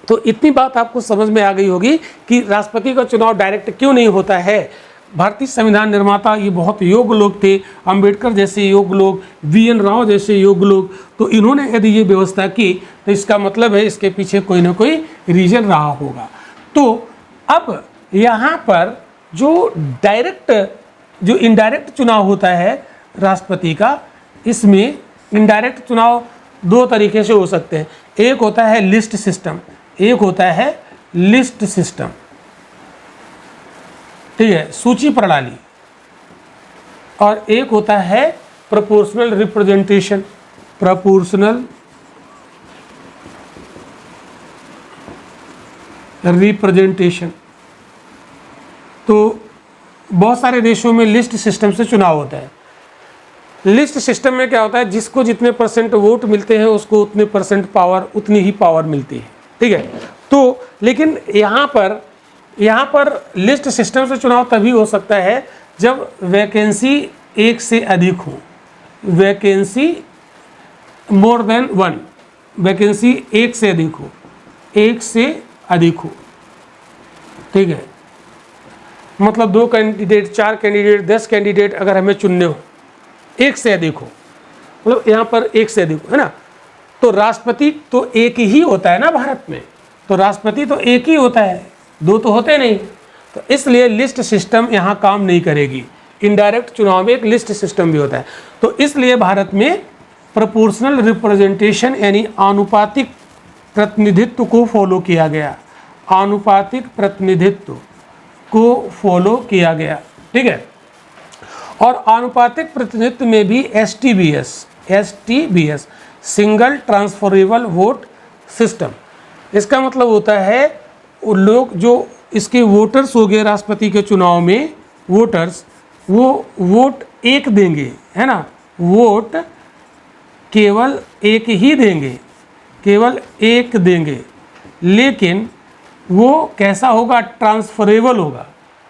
तो इतनी बात आपको समझ में आ गई होगी कि राष्ट्रपति का चुनाव डायरेक्ट क्यों नहीं होता है। भारतीय संविधान निर्माता ये बहुत योग्य लोग थे, अंबेडकर जैसे योग्य लोग, वी.एन. राव जैसे योग्य लोग, तो इन्होंने यदि ये व्यवस्था की तो इसका मतलब है इसके पीछे कोई ना कोई रीजन रहा होगा। तो अब यहाँ पर जो डायरेक्ट, जो इनडायरेक्ट चुनाव होता है राष्ट्रपति का, इसमें इनडायरेक्ट चुनाव दो तरीके से हो सकते हैं। एक होता है लिस्ट सिस्टम, एक होता है लिस्ट सिस्टम, ठीक है, सूची प्रणाली, और एक होता है प्रोपोर्शनल रिप्रेजेंटेशन, प्रोपोर्शनल रिप्रेजेंटेशन। तो बहुत सारे देशों में लिस्ट सिस्टम से चुनाव होता है। लिस्ट सिस्टम में क्या होता है, जिसको जितने परसेंट वोट मिलते हैं उसको उतने परसेंट पावर, उतनी ही पावर मिलती है, ठीक है। तो लेकिन यहाँ पर लिस्ट सिस्टम से चुनाव तभी हो सकता है जब वैकेंसी एक से अधिक हो, vacancy more than one, vacancy एक से अधिक हो, एक से अधिक हो, ठीक है। मतलब 2 कैंडिडेट, 4 कैंडिडेट, 10 कैंडिडेट अगर हमें चुनने हो, एक से अधिक हो, मतलब यहाँ पर एक से अधिक हो, है ना। तो राष्ट्रपति तो एक ही होता है ना भारत में, तो राष्ट्रपति तो एक ही होता है, दो तो होते नहीं। तो इसलिए लिस्ट सिस्टम यहाँ काम नहीं करेगी। इनडायरेक्ट चुनाव में एक लिस्ट सिस्टम भी होता है। तो इसलिए भारत में प्रोपोर्शनल रिप्रेजेंटेशन यानी आनुपातिक प्रतिनिधित्व को फॉलो किया गया, आनुपातिक प्रतिनिधित्व को फॉलो किया गया, ठीक है। और आनुपातिक प्रतिनिधित्व में भी एसटीबीएस सिंगल ट्रांसफरेबल वोट सिस्टम, इसका मतलब होता है वो लोग जो इसके वोटर्स हो गए राष्ट्रपति के चुनाव में, वोटर्स वो वोट एक देंगे, है ना, वोट केवल एक ही देंगे, केवल एक देंगे, लेकिन वो कैसा होगा, ट्रांसफरेबल होगा,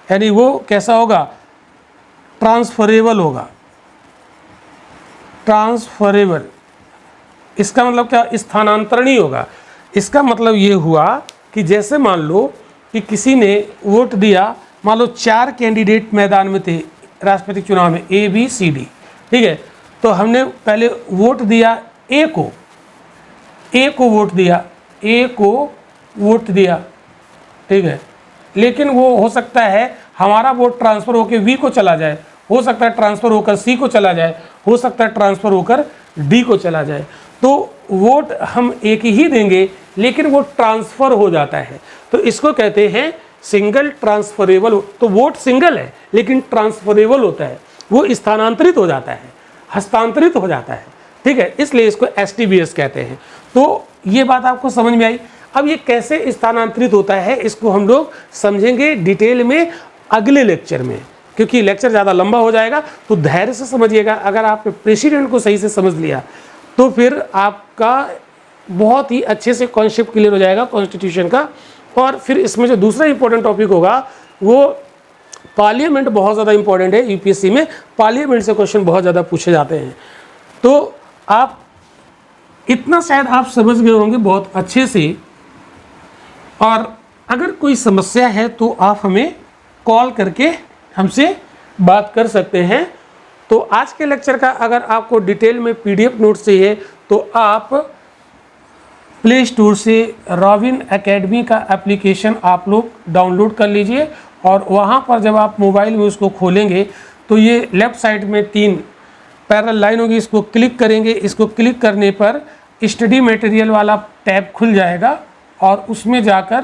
यानी वो कैसा होगा, ट्रांसफरेबल होगा, ट्रांसफरेबल, इसका मतलब क्या, स्थानांतरणीय होगा। इसका मतलब ये हुआ कि जैसे मान लो कि किसी ने वोट दिया, मान लो 4 कैंडिडेट मैदान में थे राष्ट्रपति चुनाव में, ए बी सी डी, ठीक है, तो हमने पहले वोट दिया ए को वोट दिया, ए को वोट दिया, ठीक है, लेकिन वो हो सकता है हमारा वोट ट्रांसफ़र होकर वी को चला जाए, हो सकता है ट्रांसफ़र होकर सी को चला जाए, हो सकता है ट्रांसफ़र होकर डी को चला जाए। तो वोट हम एक ही देंगे लेकिन वो ट्रांसफ़र हो जाता है, तो इसको कहते हैं सिंगल ट्रांसफरेबल। तो वोट सिंगल है लेकिन ट्रांसफरेबल होता है, वो स्थानांतरित हो जाता है, हस्तांतरित हो जाता है, ठीक है, इसलिए इसको एसटीबीएस कहते हैं। तो ये बात आपको समझ में आई। अब ये कैसे स्थानांतरित होता है इसको हम लोग समझेंगे डिटेल में अगले लेक्चर में, क्योंकि लेक्चर ज़्यादा लंबा हो जाएगा, तो धैर्य से समझिएगा। अगर आपने प्रेसिडेंट को सही से समझ लिया तो फिर आपका बहुत ही अच्छे से कॉन्सेप्ट क्लियर हो जाएगा कॉन्स्टिट्यूशन का। और फिर इसमें जो दूसरा इंपॉर्टेंट टॉपिक होगा वो पार्लियामेंट, बहुत ज़्यादा इंपॉर्टेंट है। यूपीएससी में पार्लियामेंट से क्वेश्चन बहुत ज़्यादा पूछे जाते हैं, तो आप इतना शायद आप समझ गए होंगे बहुत अच्छे से। और अगर कोई समस्या है तो आप हमें कॉल करके हमसे बात कर सकते हैं। तो आज के लेक्चर का अगर आपको डिटेल में पीडीएफ नोट्स चाहिए तो आप प्ले स्टोर से रॉबिन एकेडमी का एप्लीकेशन आप लोग डाउनलोड कर लीजिए, और वहाँ पर जब आप मोबाइल में उसको खोलेंगे तो ये लेफ़्ट साइड में 3 पैरेलल लाइन होगी, इसको क्लिक करेंगे। इसको क्लिक करने पर स्टडी मटेरियल वाला टैब खुल जाएगा और उसमें जाकर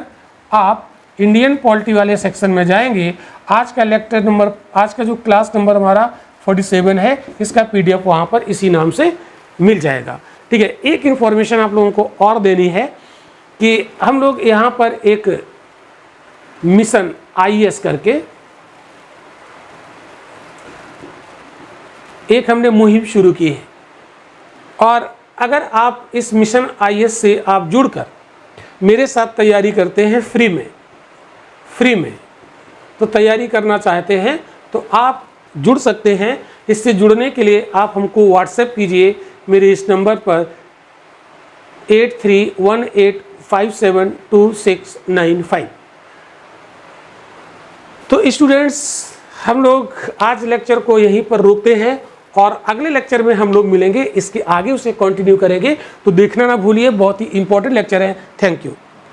आप इंडियन पॉलिटी वाले सेक्शन में जाएंगे। आज का लेक्चर नंबर, आज का जो क्लास नंबर हमारा 47 है, इसका पीडीएफ वहाँ पर इसी नाम से मिल जाएगा, ठीक है। एक इन्फॉर्मेशन आप लोगों को और देनी है कि हम लोग यहाँ पर एक मिशन आईएएस करके एक हमने मुहिम शुरू की है, और अगर आप इस मिशन आईएएस से आप जुड़कर मेरे साथ तैयारी करते हैं फ्री में, तो तैयारी करना चाहते हैं तो आप जुड़ सकते हैं। इससे जुड़ने के लिए आप हमको व्हाट्सएप कीजिए मेरे इस नंबर पर 8318572695। तो स्टूडेंट्स, हम लोग आज लेक्चर को यहीं पर रोकते हैं और अगले लेक्चर में हम लोग मिलेंगे, इसके आगे उसे कंटिन्यू करेंगे। तो देखना ना भूलिए, बहुत ही इंपॉर्टेंट लेक्चर है। Thank you.